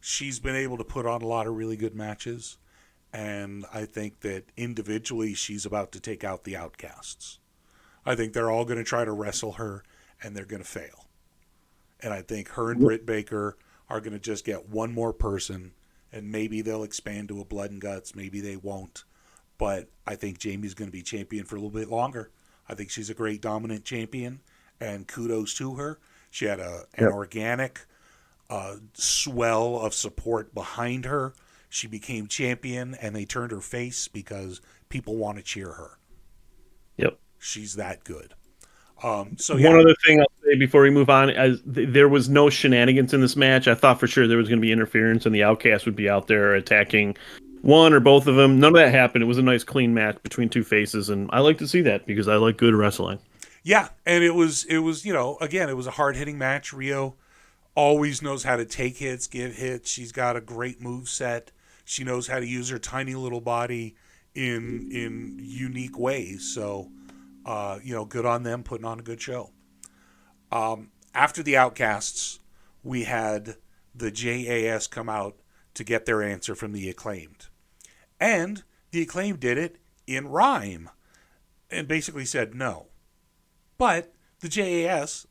She's been able to put on a lot of really good matches. And I think that individually she's about to take out the Outcasts. I think they're all going to try to wrestle her, and they're going to fail. And I think her and Britt Baker are going to just get one more person, and maybe they'll expand to a Blood and Guts. Maybe they won't. But I think Jamie's going to be champion for a little bit longer. I think she's a great dominant champion, and kudos to her. She had an organic swell of support behind her. She became champion, and they turned her face because people want to cheer her. Yep. She's that good. One other thing I'll say before we move on, as there was no shenanigans in this match. I thought for sure there was going to be interference and the Outcast would be out there attacking one or both of them. None of that happened. It was a nice, clean match between two faces, and I like to see that because I like good wrestling. Yeah, and it was again, it was a hard-hitting match. Rio always knows how to take hits, give hits. She's got a great move set. She knows how to use her tiny little body in unique ways. So, good on them putting on a good show. After the Outcasts, we had the JAS come out to get their answer from the Acclaimed. And the Acclaimed did it in rhyme and basically said no. But the JAS,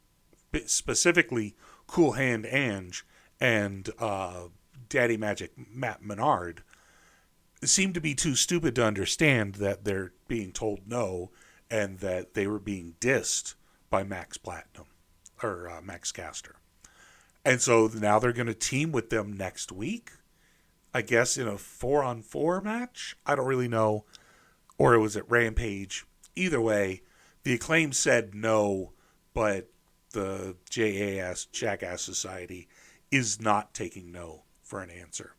specifically Cool Hand Ange and Daddy Magic Matt Menard, seemed to be too stupid to understand that they're being told no and that they were being dissed by Max Platinum or Max Caster. And so now they're going to team with them next week, I guess, in a 4-on-4 match. I don't really know. Or it was at Rampage. Either way, the Acclaim said no, but the JAS, Jackass Society, is not taking no for an answer.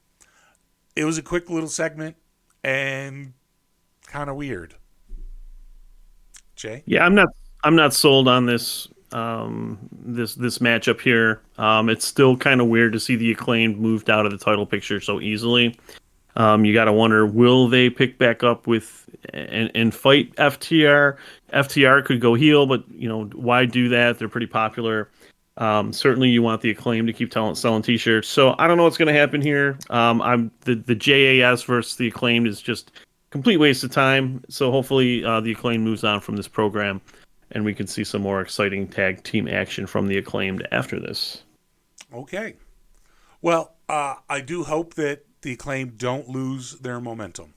It was a quick little segment and kind of weird. Jay? Yeah, I'm not sold on this this matchup here. It's still kind of weird to see the Acclaimed moved out of the title picture so easily. You got to wonder, will they pick back up with and fight FTR? FTR could go heel, but why do that? They're pretty popular. Certainly, you want the Acclaim to keep selling T-shirts. So I don't know what's going to happen here. The JAS versus the Acclaimed is just complete waste of time. So hopefully, the Acclaim moves on from this program, and we can see some more exciting tag team action from the Acclaimed after this. Okay. Well, I do hope that the Acclaim don't lose their momentum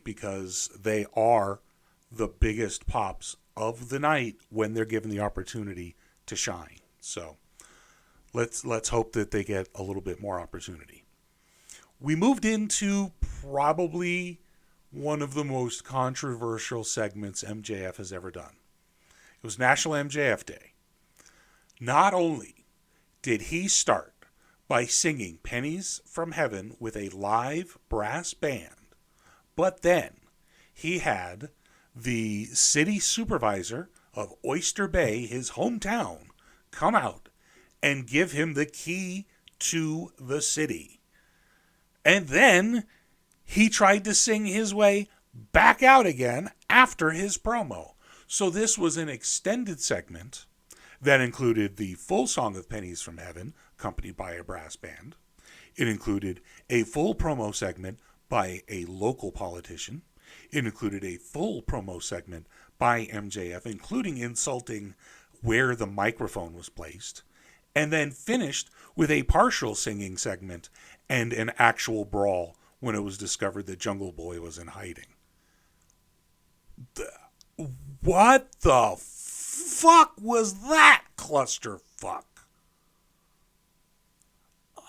because they are the biggest pops of the night when they're given the opportunity to shine. So Let's hope that they get a little bit more opportunity. We moved into probably one of the most controversial segments MJF has ever done. It was National MJF Day. Not only did he start by singing Pennies from Heaven with a live brass band, but then he had the city supervisor of Oyster Bay, his hometown, come out and give him the key to the city. And then he tried to sing his way back out again after his promo. So this was an extended segment that included the full song of Pennies from Heaven, accompanied by a brass band. It included a full promo segment by a local politician. It included a full promo segment by MJF, including insulting where the microphone was placed, and then finished with a partial singing segment and an actual brawl when it was discovered that Jungle Boy was in hiding. What the fuck was that clusterfuck?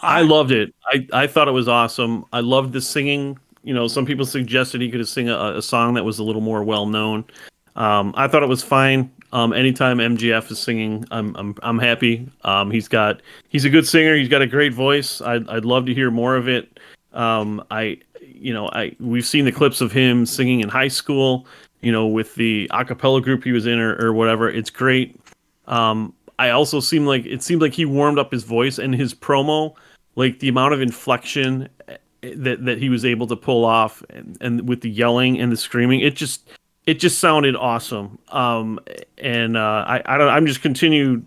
I loved it. I thought it was awesome. I loved the singing. You know, some people suggested he could have sing a song that was a little more well known. I thought it was fine. Anytime MGF is singing, I'm happy. He's a good singer. He's got a great voice. I'd love to hear more of it. We've seen the clips of him singing in high school, you know, with the a cappella group he was in or whatever. It's great. I also seemed like he warmed up his voice and his promo, like the amount of inflection that he was able to pull off and with the yelling and the screaming, it just sounded awesome. I'm just continued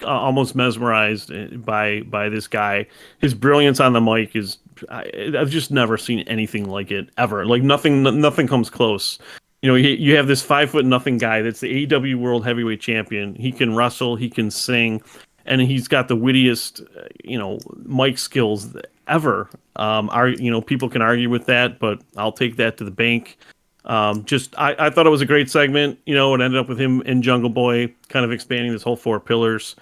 almost mesmerized by this guy. His brilliance on the mic is I've just never seen anything like it ever. Like nothing comes close. You know, you have this 5'0" guy that's the AEW World Heavyweight Champion. He can wrestle, he can sing, and he's got the wittiest, mic skills ever. People can argue with that, but I'll take that to the bank. I thought it was a great segment. You know, it ended up with him and Jungle Boy kind of expanding this whole Four Pillars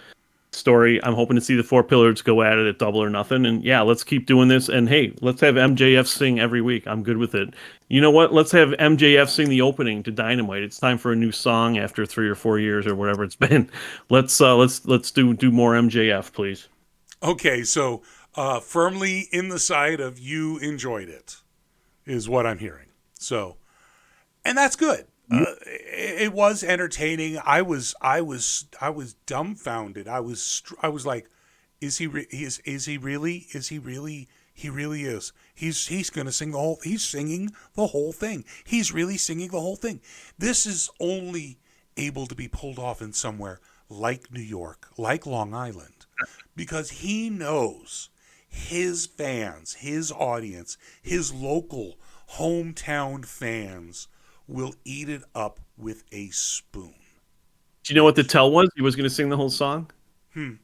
story. I'm hoping to see the Four Pillars go at it at Double or Nothing. And yeah, let's keep doing this. And hey, let's have MJF sing every week. I'm good with it. You know what? Let's have MJF sing the opening to Dynamite. It's time for a new song after 3 or 4 years or whatever it's been. Let's do more MJF, please. Okay, so firmly in the side of you enjoyed it is what I'm hearing. So, and that's good. It was entertaining. I was dumbfounded. I was like, is he really? He really is. He's going to sing he's singing the whole thing. He's really singing the whole thing. This is only able to be pulled off in somewhere like New York, like Long Island, because he knows his fans, his audience, his local hometown fans will eat it up with a spoon. Do you know what the tell was? He was going to sing the whole song? And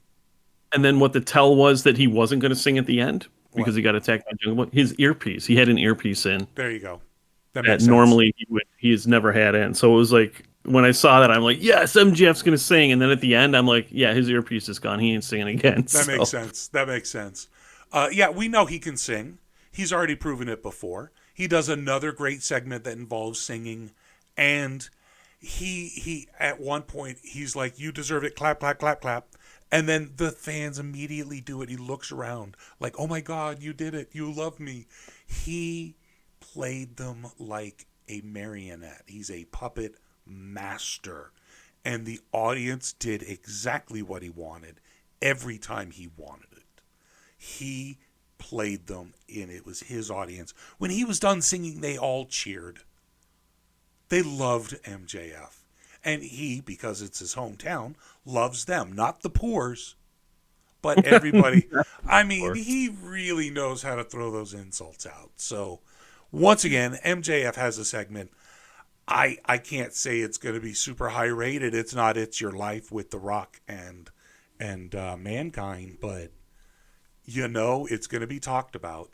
then what the tell was that he wasn't going to sing at the end because he got attacked by Jungle Boy? His earpiece. He had an earpiece in. There you go. That normally he has never had in. So it was like, when I saw that, I'm like, yes, MJF's going to sing. And then at the end, I'm like, yeah, his earpiece is gone. He ain't singing again. That makes sense. Yeah, we know he can sing. He's already proven it before. He does another great segment that involves singing, and he at one point he's like, "You deserve it, clap, clap, clap, clap," and then the fans immediately do it. He looks around like, "Oh my God, you did it! You love me." He played them like a marionette. He's a puppet master, and the audience did exactly what he wanted every time he wanted it. He played them in. It was his audience. When he was done singing, they all cheered. They loved MJF. And he, because it's his hometown, loves them. Not the poors, but everybody. I mean, he really knows how to throw those insults out. So, once again, MJF has a segment. I can't say it's going to be super high rated. It's not It's Your Life with The Rock and Mankind, but it's going to be talked about.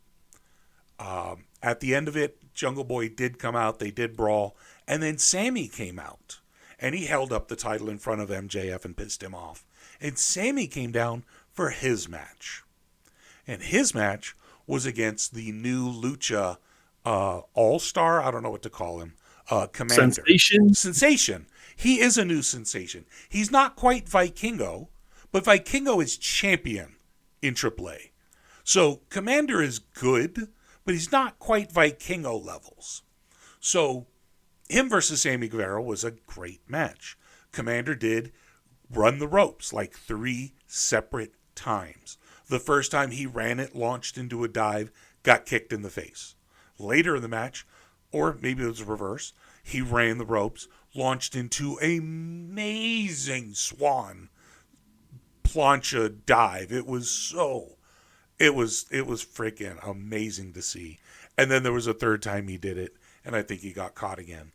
At the end of it, Jungle Boy did come out. They did brawl. And then Sammy came out. And he held up the title in front of MJF and pissed him off. And Sammy came down for his match. And his match was against the new Lucha All-Star, I don't know what to call him, Commander. Sensation. Sensation. He is a new sensation. He's not quite Vikingo, but Vikingo is champion in AAA. So Commander is good, but he's not quite Vikingo levels. So him versus Sammy Guevara was a great match. Commander did run the ropes like 3 separate times. The first time he ran it, launched into a dive, got kicked in the face. Later in the match, or maybe it was reverse, he ran the ropes, launched into an amazing swan plancha dive. It was freaking amazing to see. And then there was a third time he did it, and I think he got caught again.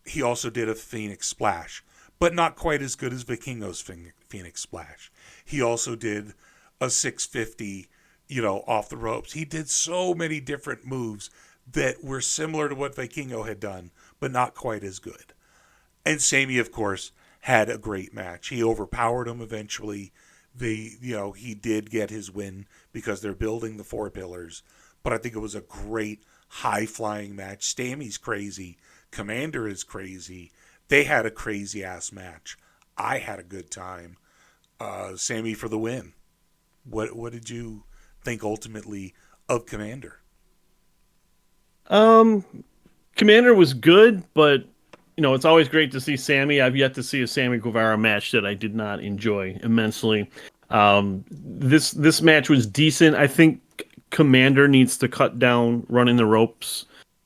He also did a Phoenix Splash, but not quite as good as Vikingo's Phoenix Splash. He also did a 650, off the ropes. He did so many different moves that were similar to what Vikingo had done, but not quite as good. And Sammy, of course, had a great match. He overpowered him eventually. He did get his win because they're building the 4 pillars. But I think it was a great high-flying match. Sammy's crazy. Commander is crazy. They had a crazy-ass match. I had a good time. Sammy for the win. What did you think ultimately of Commander? Commander was good, but it's always great to see Sammy. I've yet to see a Sammy Guevara match that I did not enjoy immensely. This match was decent. I think Commander needs to cut down running the ropes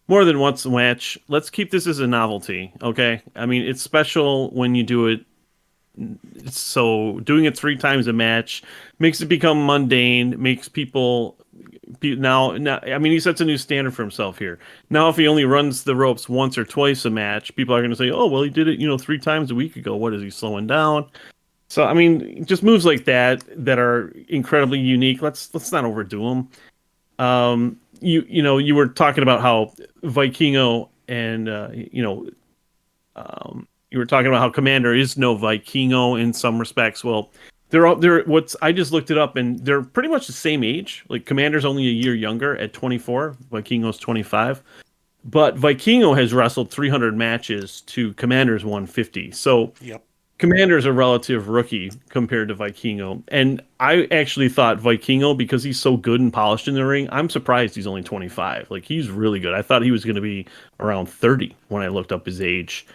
more than once a match. Let's keep this as a novelty, okay? I mean, it's special when you do it. So doing it 3 times a match makes it become mundane, makes people now. I mean, he sets a new standard for himself here. Now, if he only runs the ropes once or twice a match, people are going to say, "Oh, well, he did it, 3 times a week ago. What is he slowing down?" So, I mean, just moves like that are incredibly unique. Let's not overdo them. You were talking about how Vikingo and you were talking about how Commander is no Vikingo in some respects. Well, I just looked it up, and they're pretty much the same age. Like, Commander's only a year younger at 24. Vikingo's 25. But Vikingo has wrestled 300 matches to Commander's 150. So Yep. Commander's a relative rookie compared to Vikingo. And I actually thought Vikingo, because he's so good and polished in the ring, I'm surprised he's only 25. Like, he's really good. I thought he was going to be around 30 when I looked up his age.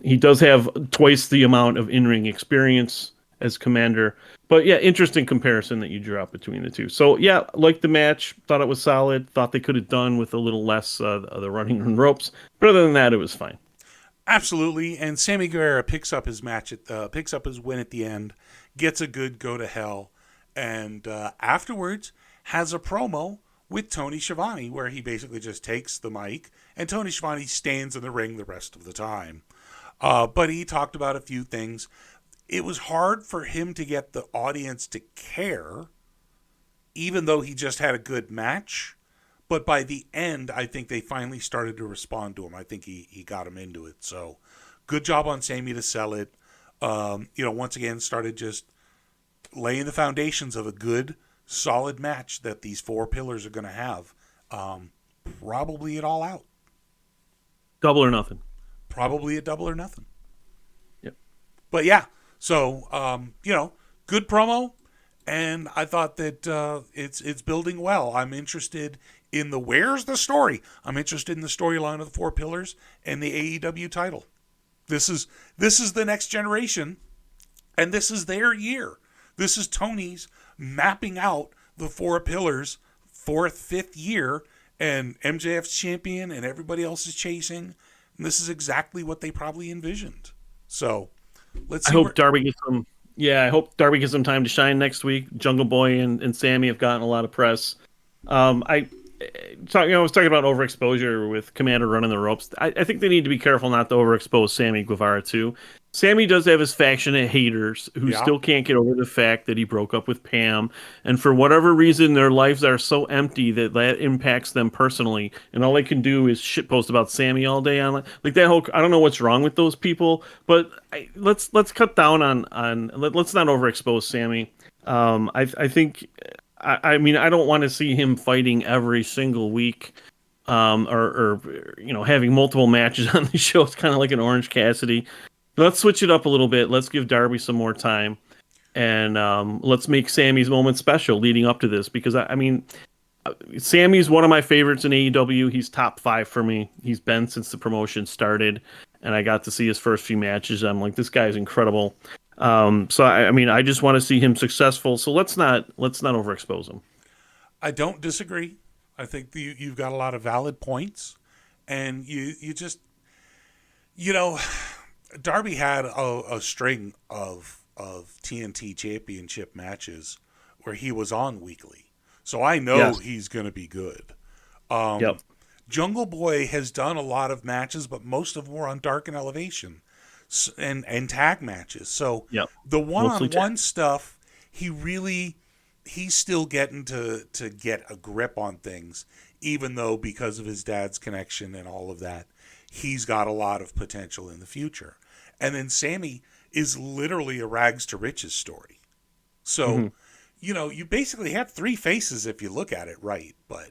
He does have twice the amount of in-ring experience as Commander. But yeah, interesting comparison that you drew out between the two. So yeah, liked the match. Thought it was solid. Thought they could have done with a little less of the running on ropes. But other than that, it was fine. Absolutely. And Sammy Guevara picks up his win at the end, gets a good go to hell, and afterwards has a promo with Tony Schiavone where he basically just takes the mic and Tony Schiavone stands in the ring the rest of the time. But he talked about a few things. It was hard for him to get the audience to care, even though he just had a good match. But by the end, I think they finally started to respond to him. I think he got him into it. So good job on Sammy to sell it. Once again, started just laying the foundations of a good, solid match that these 4 pillars are going to have. Probably it all out. Double or nothing. Probably a double or nothing. Yep. But yeah, so, good promo. And I thought that it's building well. I'm interested in where's the story? I'm interested in the storyline of the 4 pillars and the AEW title. This is the next generation, and this is their year. This is Tony's mapping out the 4 pillars, 4th, 5th year, and MJF's champion, and everybody else is chasing. And this is exactly what they probably envisioned. So let's see. I hope Darby gets some. Yeah, I hope Darby gets some time to shine next week. Jungle Boy and Sammy have gotten a lot of press. I was talking about overexposure with Commander running the ropes. I think they need to be careful not to overexpose Sammy Guevara too. Sammy does have his faction of haters who Yeah. still can't get over the fact that he broke up with Pam, and for whatever reason, their lives are so empty that that impacts them personally, and all they can do is shitpost about Sammy all day on like that whole. I don't know what's wrong with those people, but let's cut down on let's not overexpose Sammy. I think I mean, I don't want to see him fighting every single week, or having multiple matches on the show. It's kind of like an Orange Cassidy. Let's switch it up a little bit. Let's give Darby some more time, and let's make Sammy's moment special leading up to this. Because I mean, Sammy's one of my favorites in AEW. He's top 5 for me. He's been since the promotion started, and I got to see his first few matches. I'm like, this guy's incredible. So I mean, I just want to see him successful. So let's not overexpose him. I don't disagree. I think you've got a lot of valid points, and you just you know, Darby had a string of TNT Championship matches where he was on weekly, so I know Yes. he's going to be good. Yep. Jungle Boy has done a lot of matches, but most of them were on Dark and Elevation and tag matches. So Yep. the Mostly one-on-one stuff, he's still getting to get a grip on things, even though because of his dad's connection and all of that, he's got a lot of potential in the future. And then Sammy is literally a rags to riches story. So, you basically have 3 faces if you look at it right, but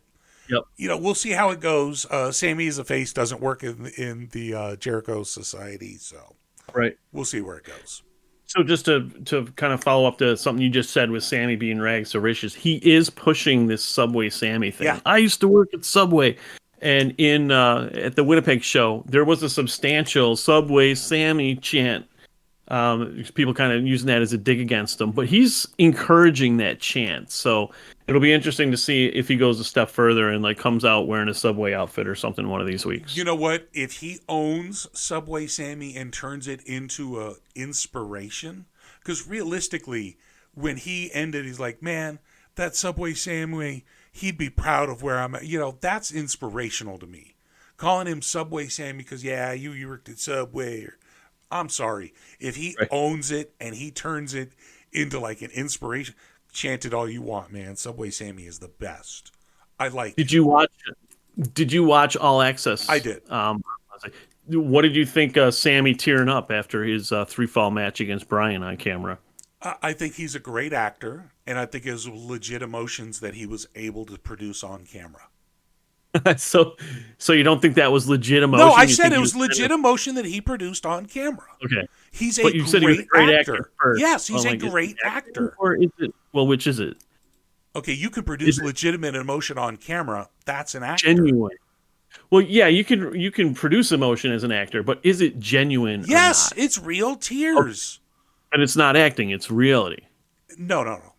Yep. we'll see how it goes. Sammy as a face doesn't work in the Jericho Society, so Right. we'll see where it goes. So just to kind of follow up to something you just said with Sammy being rags to riches, he is pushing this Subway Sammy thing. Yeah. I used to work at Subway, and in at the Winnipeg show, there was a substantial Subway Sammy chant. People kind of using that as a dig against him, but he's encouraging that chant. So it'll be interesting to see if he goes a step further and like comes out wearing a Subway outfit or something one of these weeks. You know what? If he owns Subway Sammy and turns it into a inspiration, because realistically, when he ended, he's like, man, that Subway Sammy, he'd be proud of where I'm at. That's inspirational to me. Calling him Subway Sammy because, yeah, you worked at Subway. I'm sorry. If he Right. owns it and he turns it into like an inspiration, chant it all you want, man. Subway Sammy is the best. I like Did it. you watch? Did you watch All Access? I did. What did you think Sammy tearing up after his 3-fall match against Brian on camera? I think he's a great actor, and I think his legit emotions that he was able to produce on camera. so, so you don't think that was legit emotion? No, I You said think it he was legit emotion that he produced on camera. Okay, He's a but you said he was a great great actor. actor first. Yes, he's Well, a like, is great it acting actor. or is it? Well, which is it? Okay, you can produce Is it legitimate emotion on camera. That's an actor. genuine? Well, yeah, you can produce emotion as an actor, but is it genuine or Yes, not? it's real Okay. tears. And it's not acting; it's reality. No, no, no.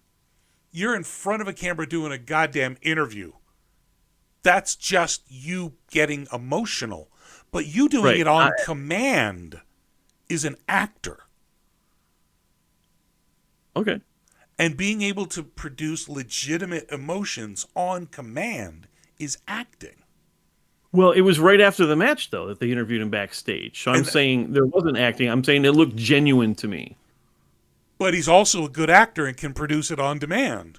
You're in front of a camera doing a goddamn interview. That's just you getting emotional. But you doing Right. it on command is an actor. Okay. And being able to produce legitimate emotions on command is acting. Well, it was right after the match, though, that they interviewed him backstage. So I'm And saying there wasn't acting. I'm saying it looked genuine to me. but he's also a good actor and can produce it on demand.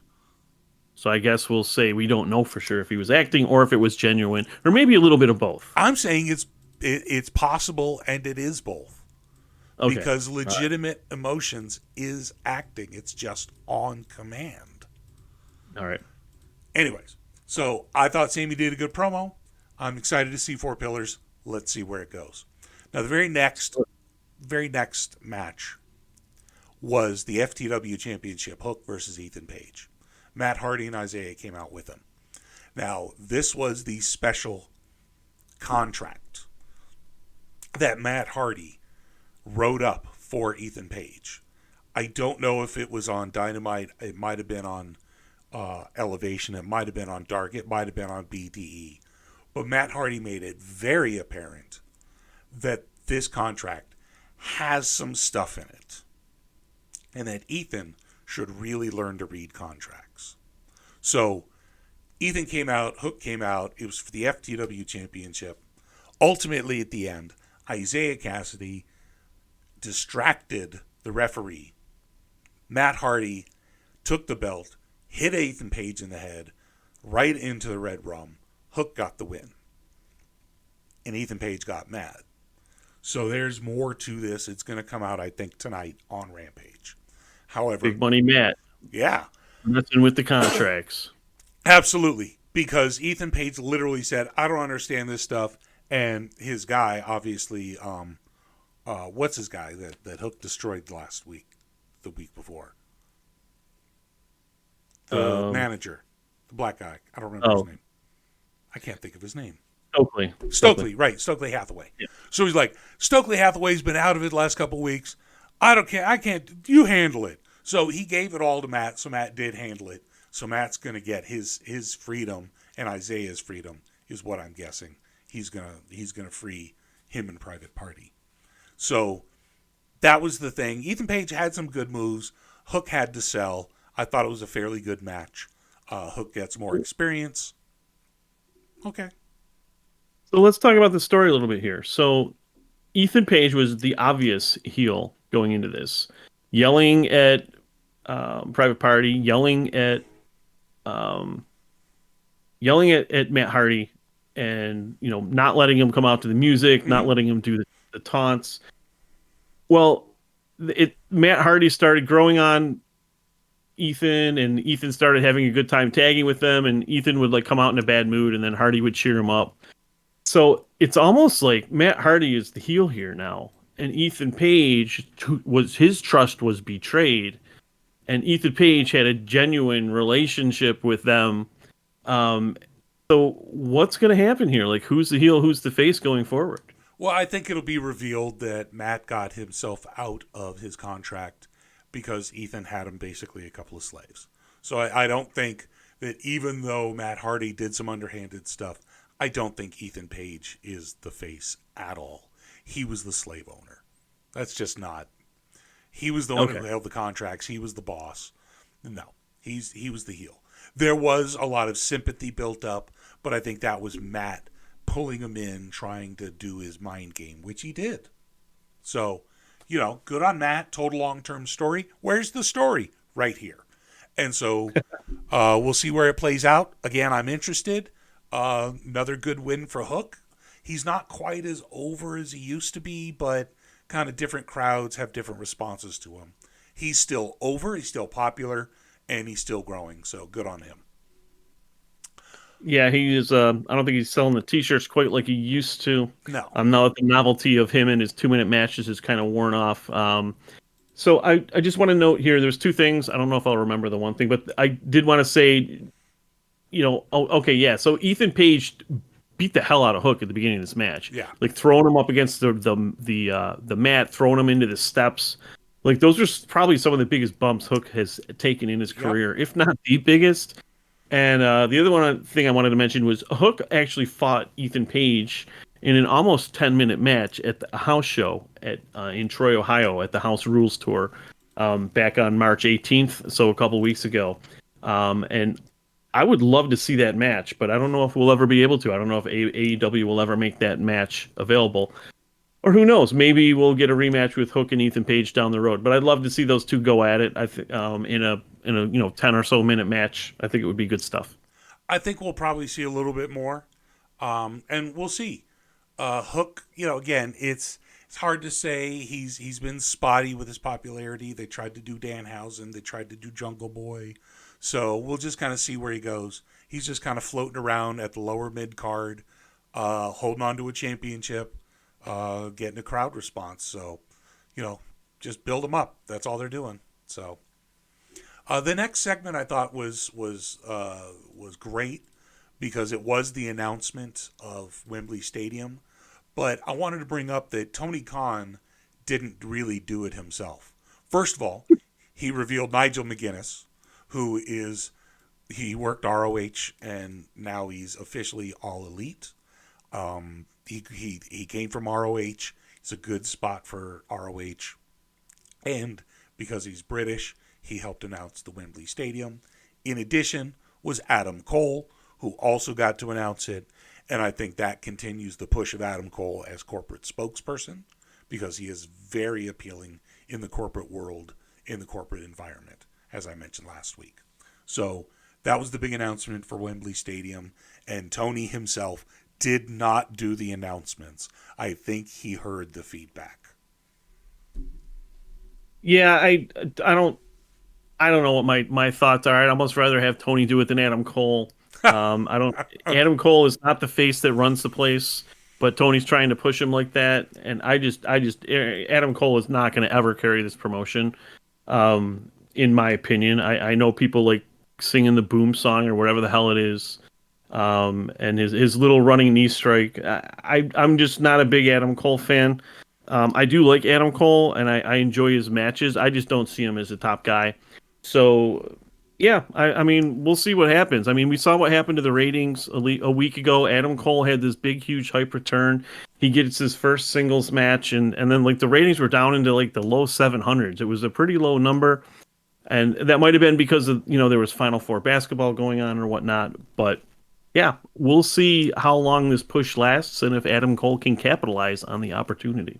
So I guess we'll say we don't know for sure if he was acting or if it was genuine, or maybe a little bit of both. I'm saying it's possible and it is both. Okay. Because legitimate emotions is acting. It's just on command. All right. Anyways, so I thought Sammy did a good promo. I'm excited to see 4 Pillars. Let's see where it goes. Now, the very next match was the FTW Championship, Hook versus Ethan Page. Matt Hardy and Isaiah came out with him. Now, this was the special contract that Matt Hardy wrote up for Ethan Page. I don't know if it was on Dynamite. It might have been on Elevation. It might have been on Dark. It might have been on BTE. But Matt Hardy made it very apparent that this contract has some stuff in it. And that Ethan should really learn to read contracts. So Ethan came out, Hook came out. It was for the FTW championship. Ultimately, at the end, Isaiah Cassidy distracted the referee. Matt Hardy took the belt, hit Ethan Page in the head, right into the red rum. Hook got the win. And Ethan Page got mad. So there's more to this. It's going to come out, I think, tonight on Rampage. However, Big money Matt. yeah, Messing with the contracts. absolutely. Because Ethan Page literally said, I don't understand this stuff. And his guy, obviously, what's his guy that Hook destroyed last week, the week before? The manager, the black guy. I don't remember his name. I can't think of his name. Stokely, right. Stokely Hathaway. Yeah. So he's like, Stokely Hathaway's been out of it the last couple of weeks. I don't care. I can't. You handle it. So he gave it all to Matt. So Matt did handle it. So Matt's going to get his freedom, and Isaiah's freedom is what I'm guessing. He's gonna free him in private party. So that was the thing. Ethan Page had some good moves. Hook had to sell. I thought it was a fairly good match. Hook gets more experience. Okay. So let's talk about the story a little bit here. So Ethan Page was the obvious heel going into this, yelling at Private Party, yelling at Matt Hardy, and not letting him come out to the music, not letting him do the taunts. Well, Matt Hardy started growing on Ethan, and Ethan started having a good time tagging with them, and Ethan would come out in a bad mood, and then Hardy would cheer him up. So it's almost like Matt Hardy is the heel here now, and Ethan Page his trust was betrayed, and Ethan Page had a genuine relationship with them. So what's going to happen here? Who's the heel, who's the face going forward? Well, I think it'll be revealed that Matt got himself out of his contract because Ethan had him basically a couple of slaves. So I don't think that, even though Matt Hardy did some underhanded stuff, I don't think Ethan Page is the face at all. He was the slave owner. That's just not. He was the one who held the contracts. He was the boss. No, he was the heel. There was a lot of sympathy built up, but I think that was Matt pulling him in, trying to do his mind game, which he did. So, good on Matt. Total long-term story. Where's the story? Right here. And so we'll see where it plays out. Again, I'm interested. Another good win for Hook. He's not quite as over as he used to be, but kind of different crowds have different responses to him. He's still over. He's still popular. And he's still growing, so good on him. Yeah, he is. I don't think he's selling the T-shirts quite like he used to. No. Now that the novelty of him and his 2-minute matches is kind of worn off. So I just want to note here, there's two things. I don't know if I'll remember the one thing, but I did want to say, so Ethan Page beat the hell out of Hook at the beginning of this match. Yeah. Throwing him up against the mat, throwing him into the steps. Those are probably some of the biggest bumps Hook has taken in his career, if not the biggest. And the other thing I wanted to mention was Hook actually fought Ethan Page in an almost 10-minute match at the house show in Troy, Ohio, at the House Rules Tour back on March 18th, so a couple weeks ago. And I would love to see that match, but I don't know if we'll ever be able to. I don't know if AEW will ever make that match available. Or who knows? Maybe we'll get a rematch with Hook and Ethan Page down the road. But I'd love to see those two go at it. I think in a 10 or so minute match. I think it would be good stuff. I think we'll probably see a little bit more, and we'll see. Hook, again, it's hard to say. He's been spotty with his popularity. They tried to do Danhausen. They tried to do Jungle Boy. So we'll just kind of see where he goes. He's just kind of floating around at the lower mid card, holding on to a championship. Getting a crowd response. So, just build them up. That's all they're doing. So, the next segment I thought was great because it was the announcement of Wembley Stadium. But I wanted to bring up that Tony Khan didn't really do it himself. First of all, he revealed Nigel McGuinness, he worked ROH and now he's officially All Elite. He came from ROH. It's a good spot for ROH. And because he's British, he helped announce the Wembley Stadium. In addition was Adam Cole, who also got to announce it. And I think that continues the push of Adam Cole as corporate spokesperson because he is very appealing in the corporate world, in the corporate environment, as I mentioned last week. So that was the big announcement for Wembley Stadium. And Tony himself did not do the announcements. I think he heard the feedback. Yeah, I don't know what my thoughts are. I'd almost rather have Tony do it than Adam Cole. I don't. Adam Cole is not the face that runs the place, but Tony's trying to push him like that, and Adam Cole is not going to ever carry this promotion. In my opinion, I know people like singing the boom song or whatever the hell it is, and his little running knee strike. I'm just not a big Adam Cole fan. I do like Adam Cole, and I enjoy his matches. I just don't see him as a top guy. So, yeah, I mean, we'll see what happens. I mean, we saw what happened to the ratings a week ago. Adam Cole had this big, huge hype return. He gets his first singles match, and then like the ratings were down into like the low 700s. It was a pretty low number, and that might have been because of there was Final Four basketball going on or whatnot. But yeah, we'll see how long this push lasts and if Adam Cole can capitalize on the opportunity.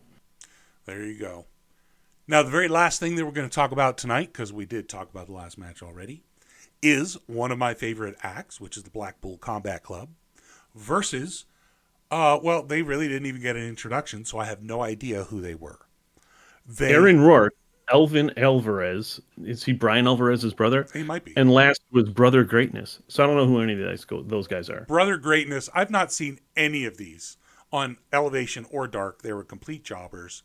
There you go. Now, the very last thing that we're going to talk about tonight, because we did talk about the last match already, is one of my favorite acts, which is the Blackpool Combat Club, versus, well, they really didn't even get an introduction, so I have no idea who they were. Aaron Rourke, Elvin Alvarez. Is he Brian Alvarez's brother? He might be. And last was Brother Greatness. So I don't know who any of those guys are. Brother Greatness, I've not seen any of these on Elevation or Dark. They were complete jobbers.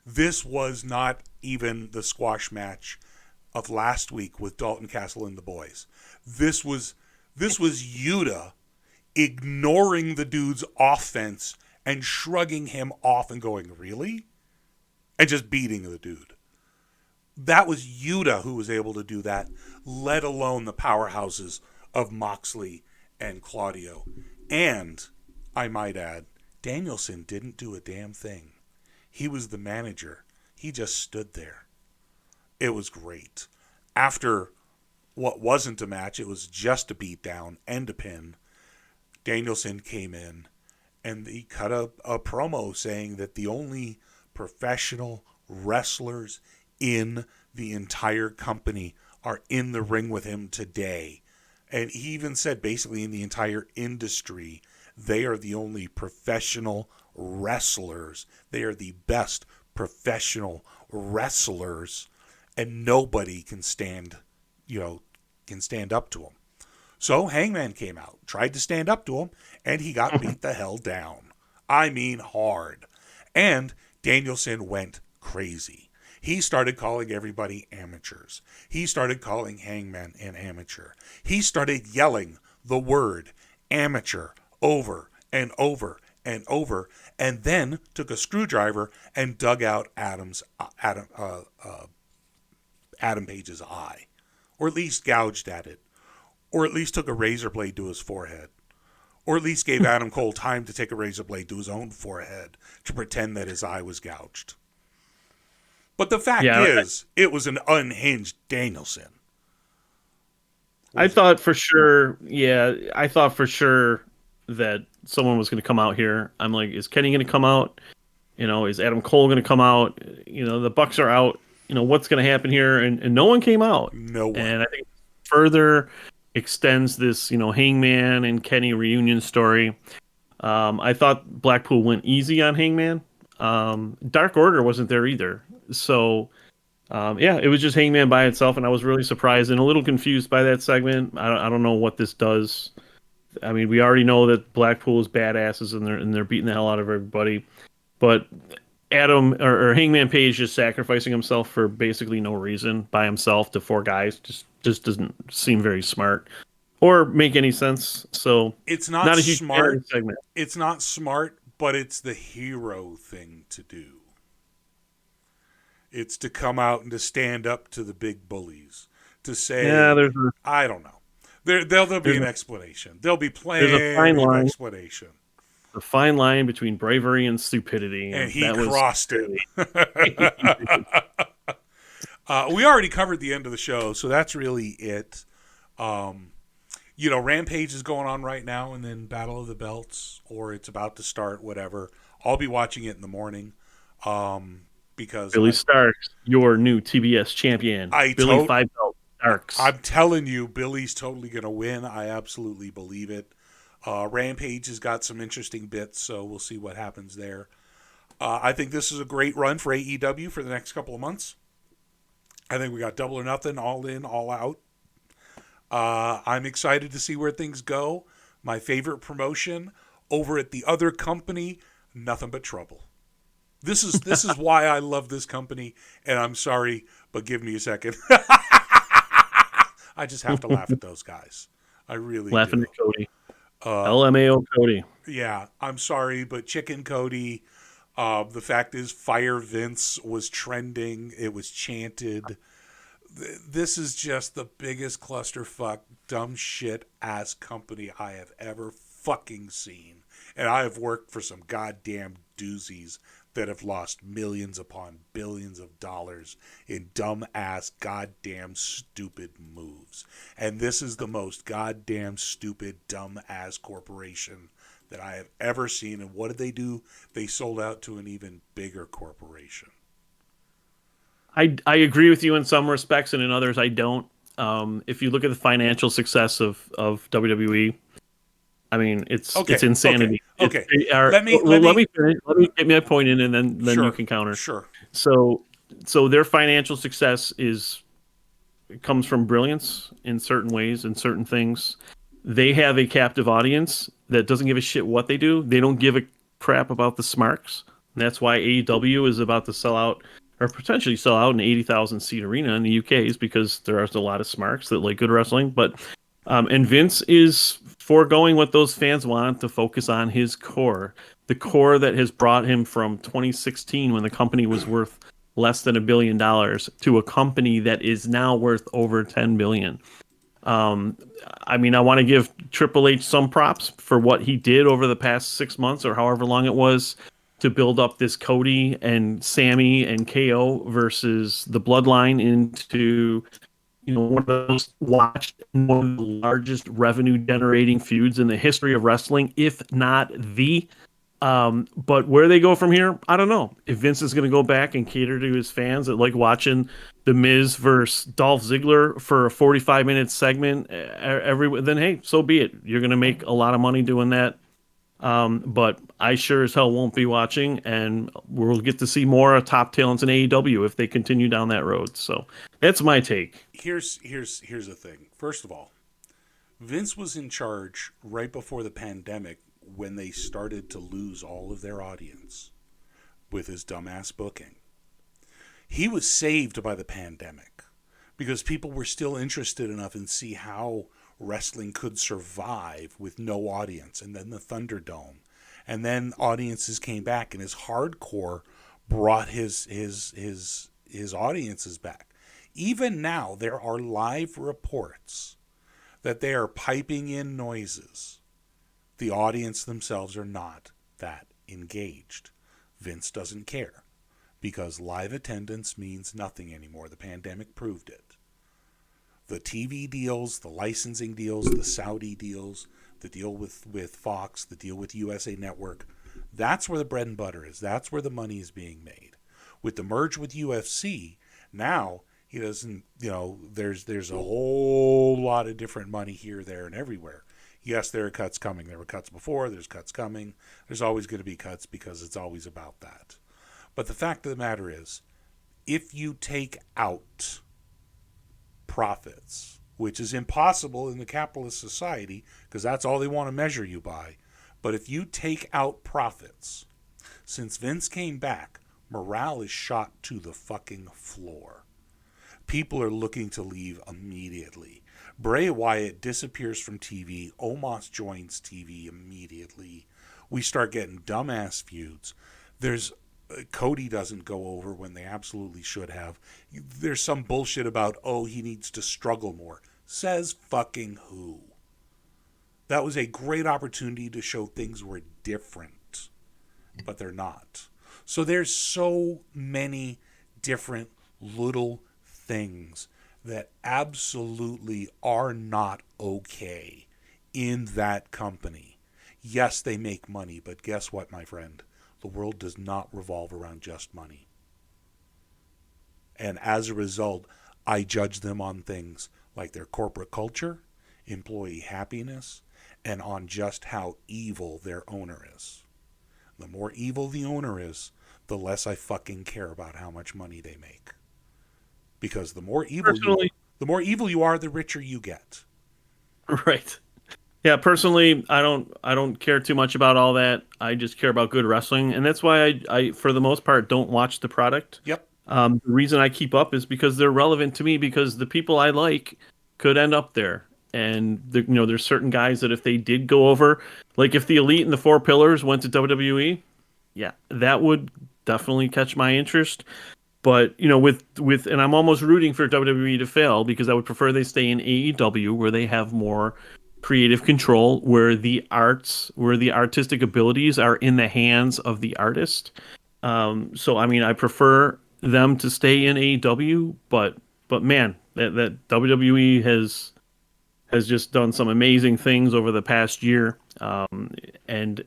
This was not even the squash match of last week with Dalton Castle and the boys. This was Yuta ignoring the dude's offense and shrugging him off and going, really? And just beating the dude. That was Yuta who was able to do that, let alone the powerhouses of Moxley and Claudio. And, I might add, Danielson didn't do a damn thing. He was the manager. He just stood there. It was great. After what wasn't a match, it was just a beatdown and a pin, Danielson came in and he cut a promo saying that the only professional wrestlers in the entire company are in the ring with him today. And he even said basically in the entire industry, they are the only professional wrestlers. They are the best professional wrestlers, and nobody can stand up to him. So Hangman came out, tried to stand up to him, and he got beat the hell down. I mean hard. And Danielson went crazy. He started calling everybody amateurs. He started calling Hangman an amateur. He started yelling the word amateur over and over and over, and then took a screwdriver and dug out Adam Page's eye, or at least gouged at it, or at least took a razor blade to his forehead, or at least gave Adam Cole time to take a razor blade to his own forehead to pretend that his eye was gouged. But the fact is, it was an unhinged Danielson. I thought for sure that someone was going to come out here. I'm like, is Kenny going to come out? Is Adam Cole going to come out? The Bucks are out. What's going to happen here? And no one came out. No one. And I think further extends this, Hangman and Kenny reunion story. I thought Blackpool went easy on Hangman. Dark Order wasn't there either. So, it was just Hangman by itself, and I was really surprised and a little confused by that segment. I don't know what this does. I mean, we already know that Blackpool is badasses and they're beating the hell out of everybody. But Adam or Hangman Page just sacrificing himself for basically no reason by himself to four guys just doesn't seem very smart or make any sense. So it's not a huge smart segment. It's not smart, but it's the hero thing to do. It's to come out and to stand up to the big bullies. To say, I don't know. There'll be an explanation. There'll be plenty of explanation. The fine line between bravery and stupidity. And he crossed it. We already covered the end of the show, so that's really it. Rampage is going on right now, and then Battle of the Belts, or it's about to start, whatever. I'll be watching it in the morning, because Billy Starks, your new TBS champion. I Billy to- Five Belt Starks. I'm telling you, Billy's totally going to win. I absolutely believe it. Rampage has got some interesting bits, so we'll see what happens there. I think this is a great run for AEW for the next couple of months. I think we got Double or Nothing, all in, all out. I'm excited to see where things go. My favorite promotion over at the other company, nothing but trouble. This is why I love this company, and I'm sorry, but give me a second. I just have to laugh at those guys. I really Laughing do. at Cody. LMAO Cody. Yeah, I'm sorry, but Chicken Cody, the fact is Fire Vince was trending. It was chanted. This is just the biggest clusterfuck, dumb shit ass company I have ever fucking seen. And I have worked for some goddamn doozies that have lost millions upon billions of dollars in dumb ass, goddamn stupid moves. And this is the most goddamn stupid, dumb ass corporation that I have ever seen. And what did they do? They sold out to an even bigger corporation. I agree with you in some respects, and in others I don't. If you look at the financial success of WWE, I mean it's insanity. Okay. Let me finish. Let me get my point in, and then sure, you can counter. Sure. So their financial success comes from brilliance in certain ways and certain things. They have a captive audience that doesn't give a shit what they do. They don't give a crap about the smarks. And that's why AEW is about to sell out, or potentially sell out, an 80,000 seat arena in the UK, is because there are a lot of smarks that like good wrestling. But and Vince is foregoing what those fans want to focus on his core, the core that has brought him from 2016, when the company was worth less than $1 billion, to a company that is now worth over $10 billion. I mean, I want to give Triple H some props for what he did over the past 6 months, or however long it was, to build up this Cody and Sammy and KO versus the Bloodline into, one of the most watched, one of the largest revenue generating feuds in the history of wrestling, if not the. But where they go from here, I don't know. If Vince is going to go back and cater to his fans that like watching The Miz versus Dolph Ziggler for a 45-minute segment then hey, so be it. You're going to make a lot of money doing that. But I sure as hell won't be watching, and we'll get to see more top talents in AEW if they continue down that road. So that's my take. Here's the thing. First of all, Vince was in charge right before the pandemic, when they started to lose all of their audience with his dumbass booking. He was saved by the pandemic because people were still interested enough in see how wrestling could survive with no audience, and then the Thunderdome, and then audiences came back, and his hardcore brought his audiences back. Even now, there are live reports that they are piping in noises. The audience themselves are not that engaged. Vince doesn't care, because live attendance means nothing anymore. The pandemic proved it. The TV deals, the licensing deals, the Saudi deals, the deal with Fox, the deal with USA Network, that's where the bread and butter is. That's where the money is being made. With the merge with UFC, now he doesn't, there's a whole lot of different money here, there, and everywhere. Yes, there are cuts coming. There were cuts before. There's cuts coming. There's always going to be cuts, because it's always about that. But the fact of the matter is, if you take out profits, which is impossible in the capitalist society, because that's all they want to measure you by. But if you take out profits, since Vince came back, morale is shot to the fucking floor. People are looking to leave immediately. Bray Wyatt disappears from TV. Omos joins TV immediately. We start getting dumbass feuds. Cody doesn't go over when they absolutely should have. There's some bullshit about, he needs to struggle more. Says fucking who? That was a great opportunity to show things were different, but they're not. So there's so many different little things that absolutely are not okay in that company. Yes, they make money, but guess what, my friend? The world does not revolve around just money. And as a result, I judge them on things like their corporate culture, employee happiness, and on just how evil their owner is. The more evil the owner is, the less I fucking care about how much money they make. Because the more Personally, evil you are, the richer you get. right. Yeah, personally, I don't care too much about all that. I just care about good wrestling, and that's why I for the most part don't watch the product. Yep. The reason I keep up is because they're relevant to me because the people I like could end up there. And there's certain guys that if they did go over, like if the Elite and the Four Pillars went to WWE, yeah, that would definitely catch my interest. But with and I'm almost rooting for WWE to fail because I would prefer they stay in AEW where they have more creative control, where the artistic abilities are in the hands of the artist. So I mean, I prefer them to stay in AEW, but man, that WWE has just done some amazing things over the past year. And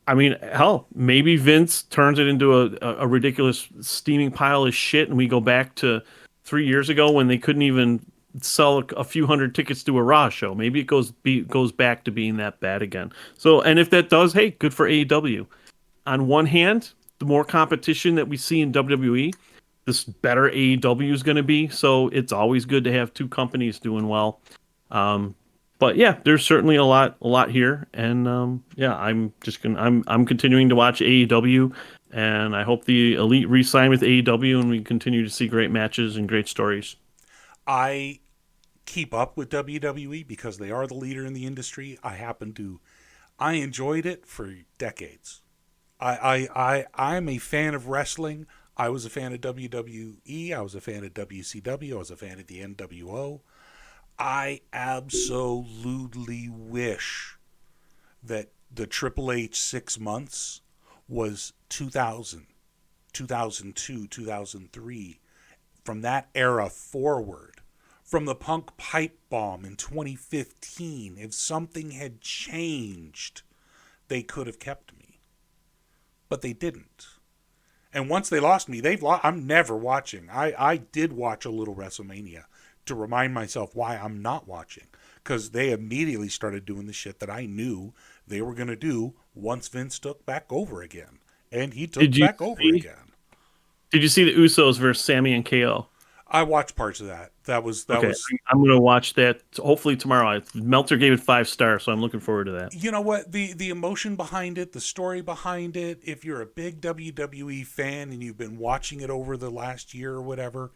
I mean, hell, maybe Vince turns it into a ridiculous steaming pile of shit, and we go back to 3 years ago when they couldn't even sell a few hundred tickets to a Raw show. Maybe it goes back to being that bad again. So, and if that does, hey, good for AEW. On one hand, the more competition that we see in WWE, this better AEW is going to be. So it's always good to have two companies doing well. Um, but yeah, there's certainly a lot here, and yeah, I'm continuing to watch AEW, and I hope the Elite re-sign with AEW, and we continue to see great matches and great stories. I keep up with WWE because they are the leader in the industry. I enjoyed it for decades. I'm a fan of wrestling. I was a fan of WWE. I was a fan of WCW. I was a fan of the NWO. I absolutely wish that the Triple H 6 months was 2000, 2002, 2003. From that era forward, from the Punk pipe bomb in 2015, if something had changed, they could have kept me. But they didn't. And once they lost me, I'm never watching. I did watch a little WrestleMania to remind myself why I'm not watching. Because they immediately started doing the shit that I knew they were going to do once Vince took back over again. And he took Did you back over see? again. Did you see the Usos versus Sammy and KO? I watched parts of that. That Okay, was I'm gonna watch that hopefully tomorrow. Meltzer gave it 5 stars, so I'm looking forward to that. you know what, the emotion behind it, the story behind it, if you're a big WWE fan and you've been watching it over the last year or whatever,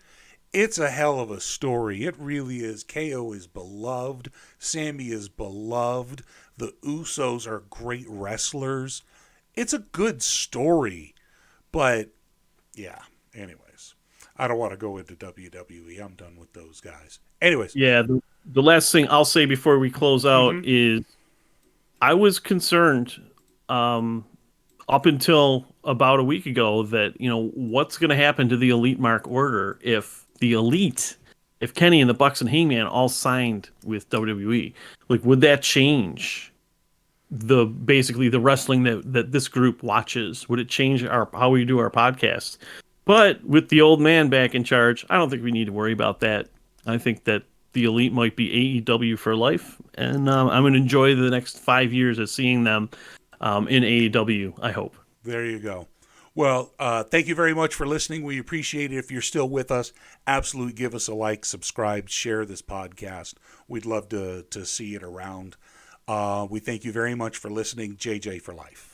it's a hell of a story. It really is. KO is beloved. Sammy is beloved. The Usos are great wrestlers. It's a good story. But, yeah, anyways. I don't want to go into WWE. I'm done with those guys. Anyways. Yeah, the last thing I'll say before we close out Mm-hmm. is I was concerned um, up until about a week ago that what's going to happen to the Elite Mark Order if Kenny and the Bucks and Hangman all signed with WWE, like would that change basically the wrestling that this group watches? Would it change how we do our podcast? But with the old man back in charge, I don't think we need to worry about that. I think that the Elite might be AEW for life, and I'm going to enjoy the next 5 years of seeing them in AEW, I hope. There you go. Well, thank you very much for listening. We appreciate it. If you're still with us, absolutely give us a like, subscribe, share this podcast. We'd love to see it around. We thank you very much for listening. JJ for life.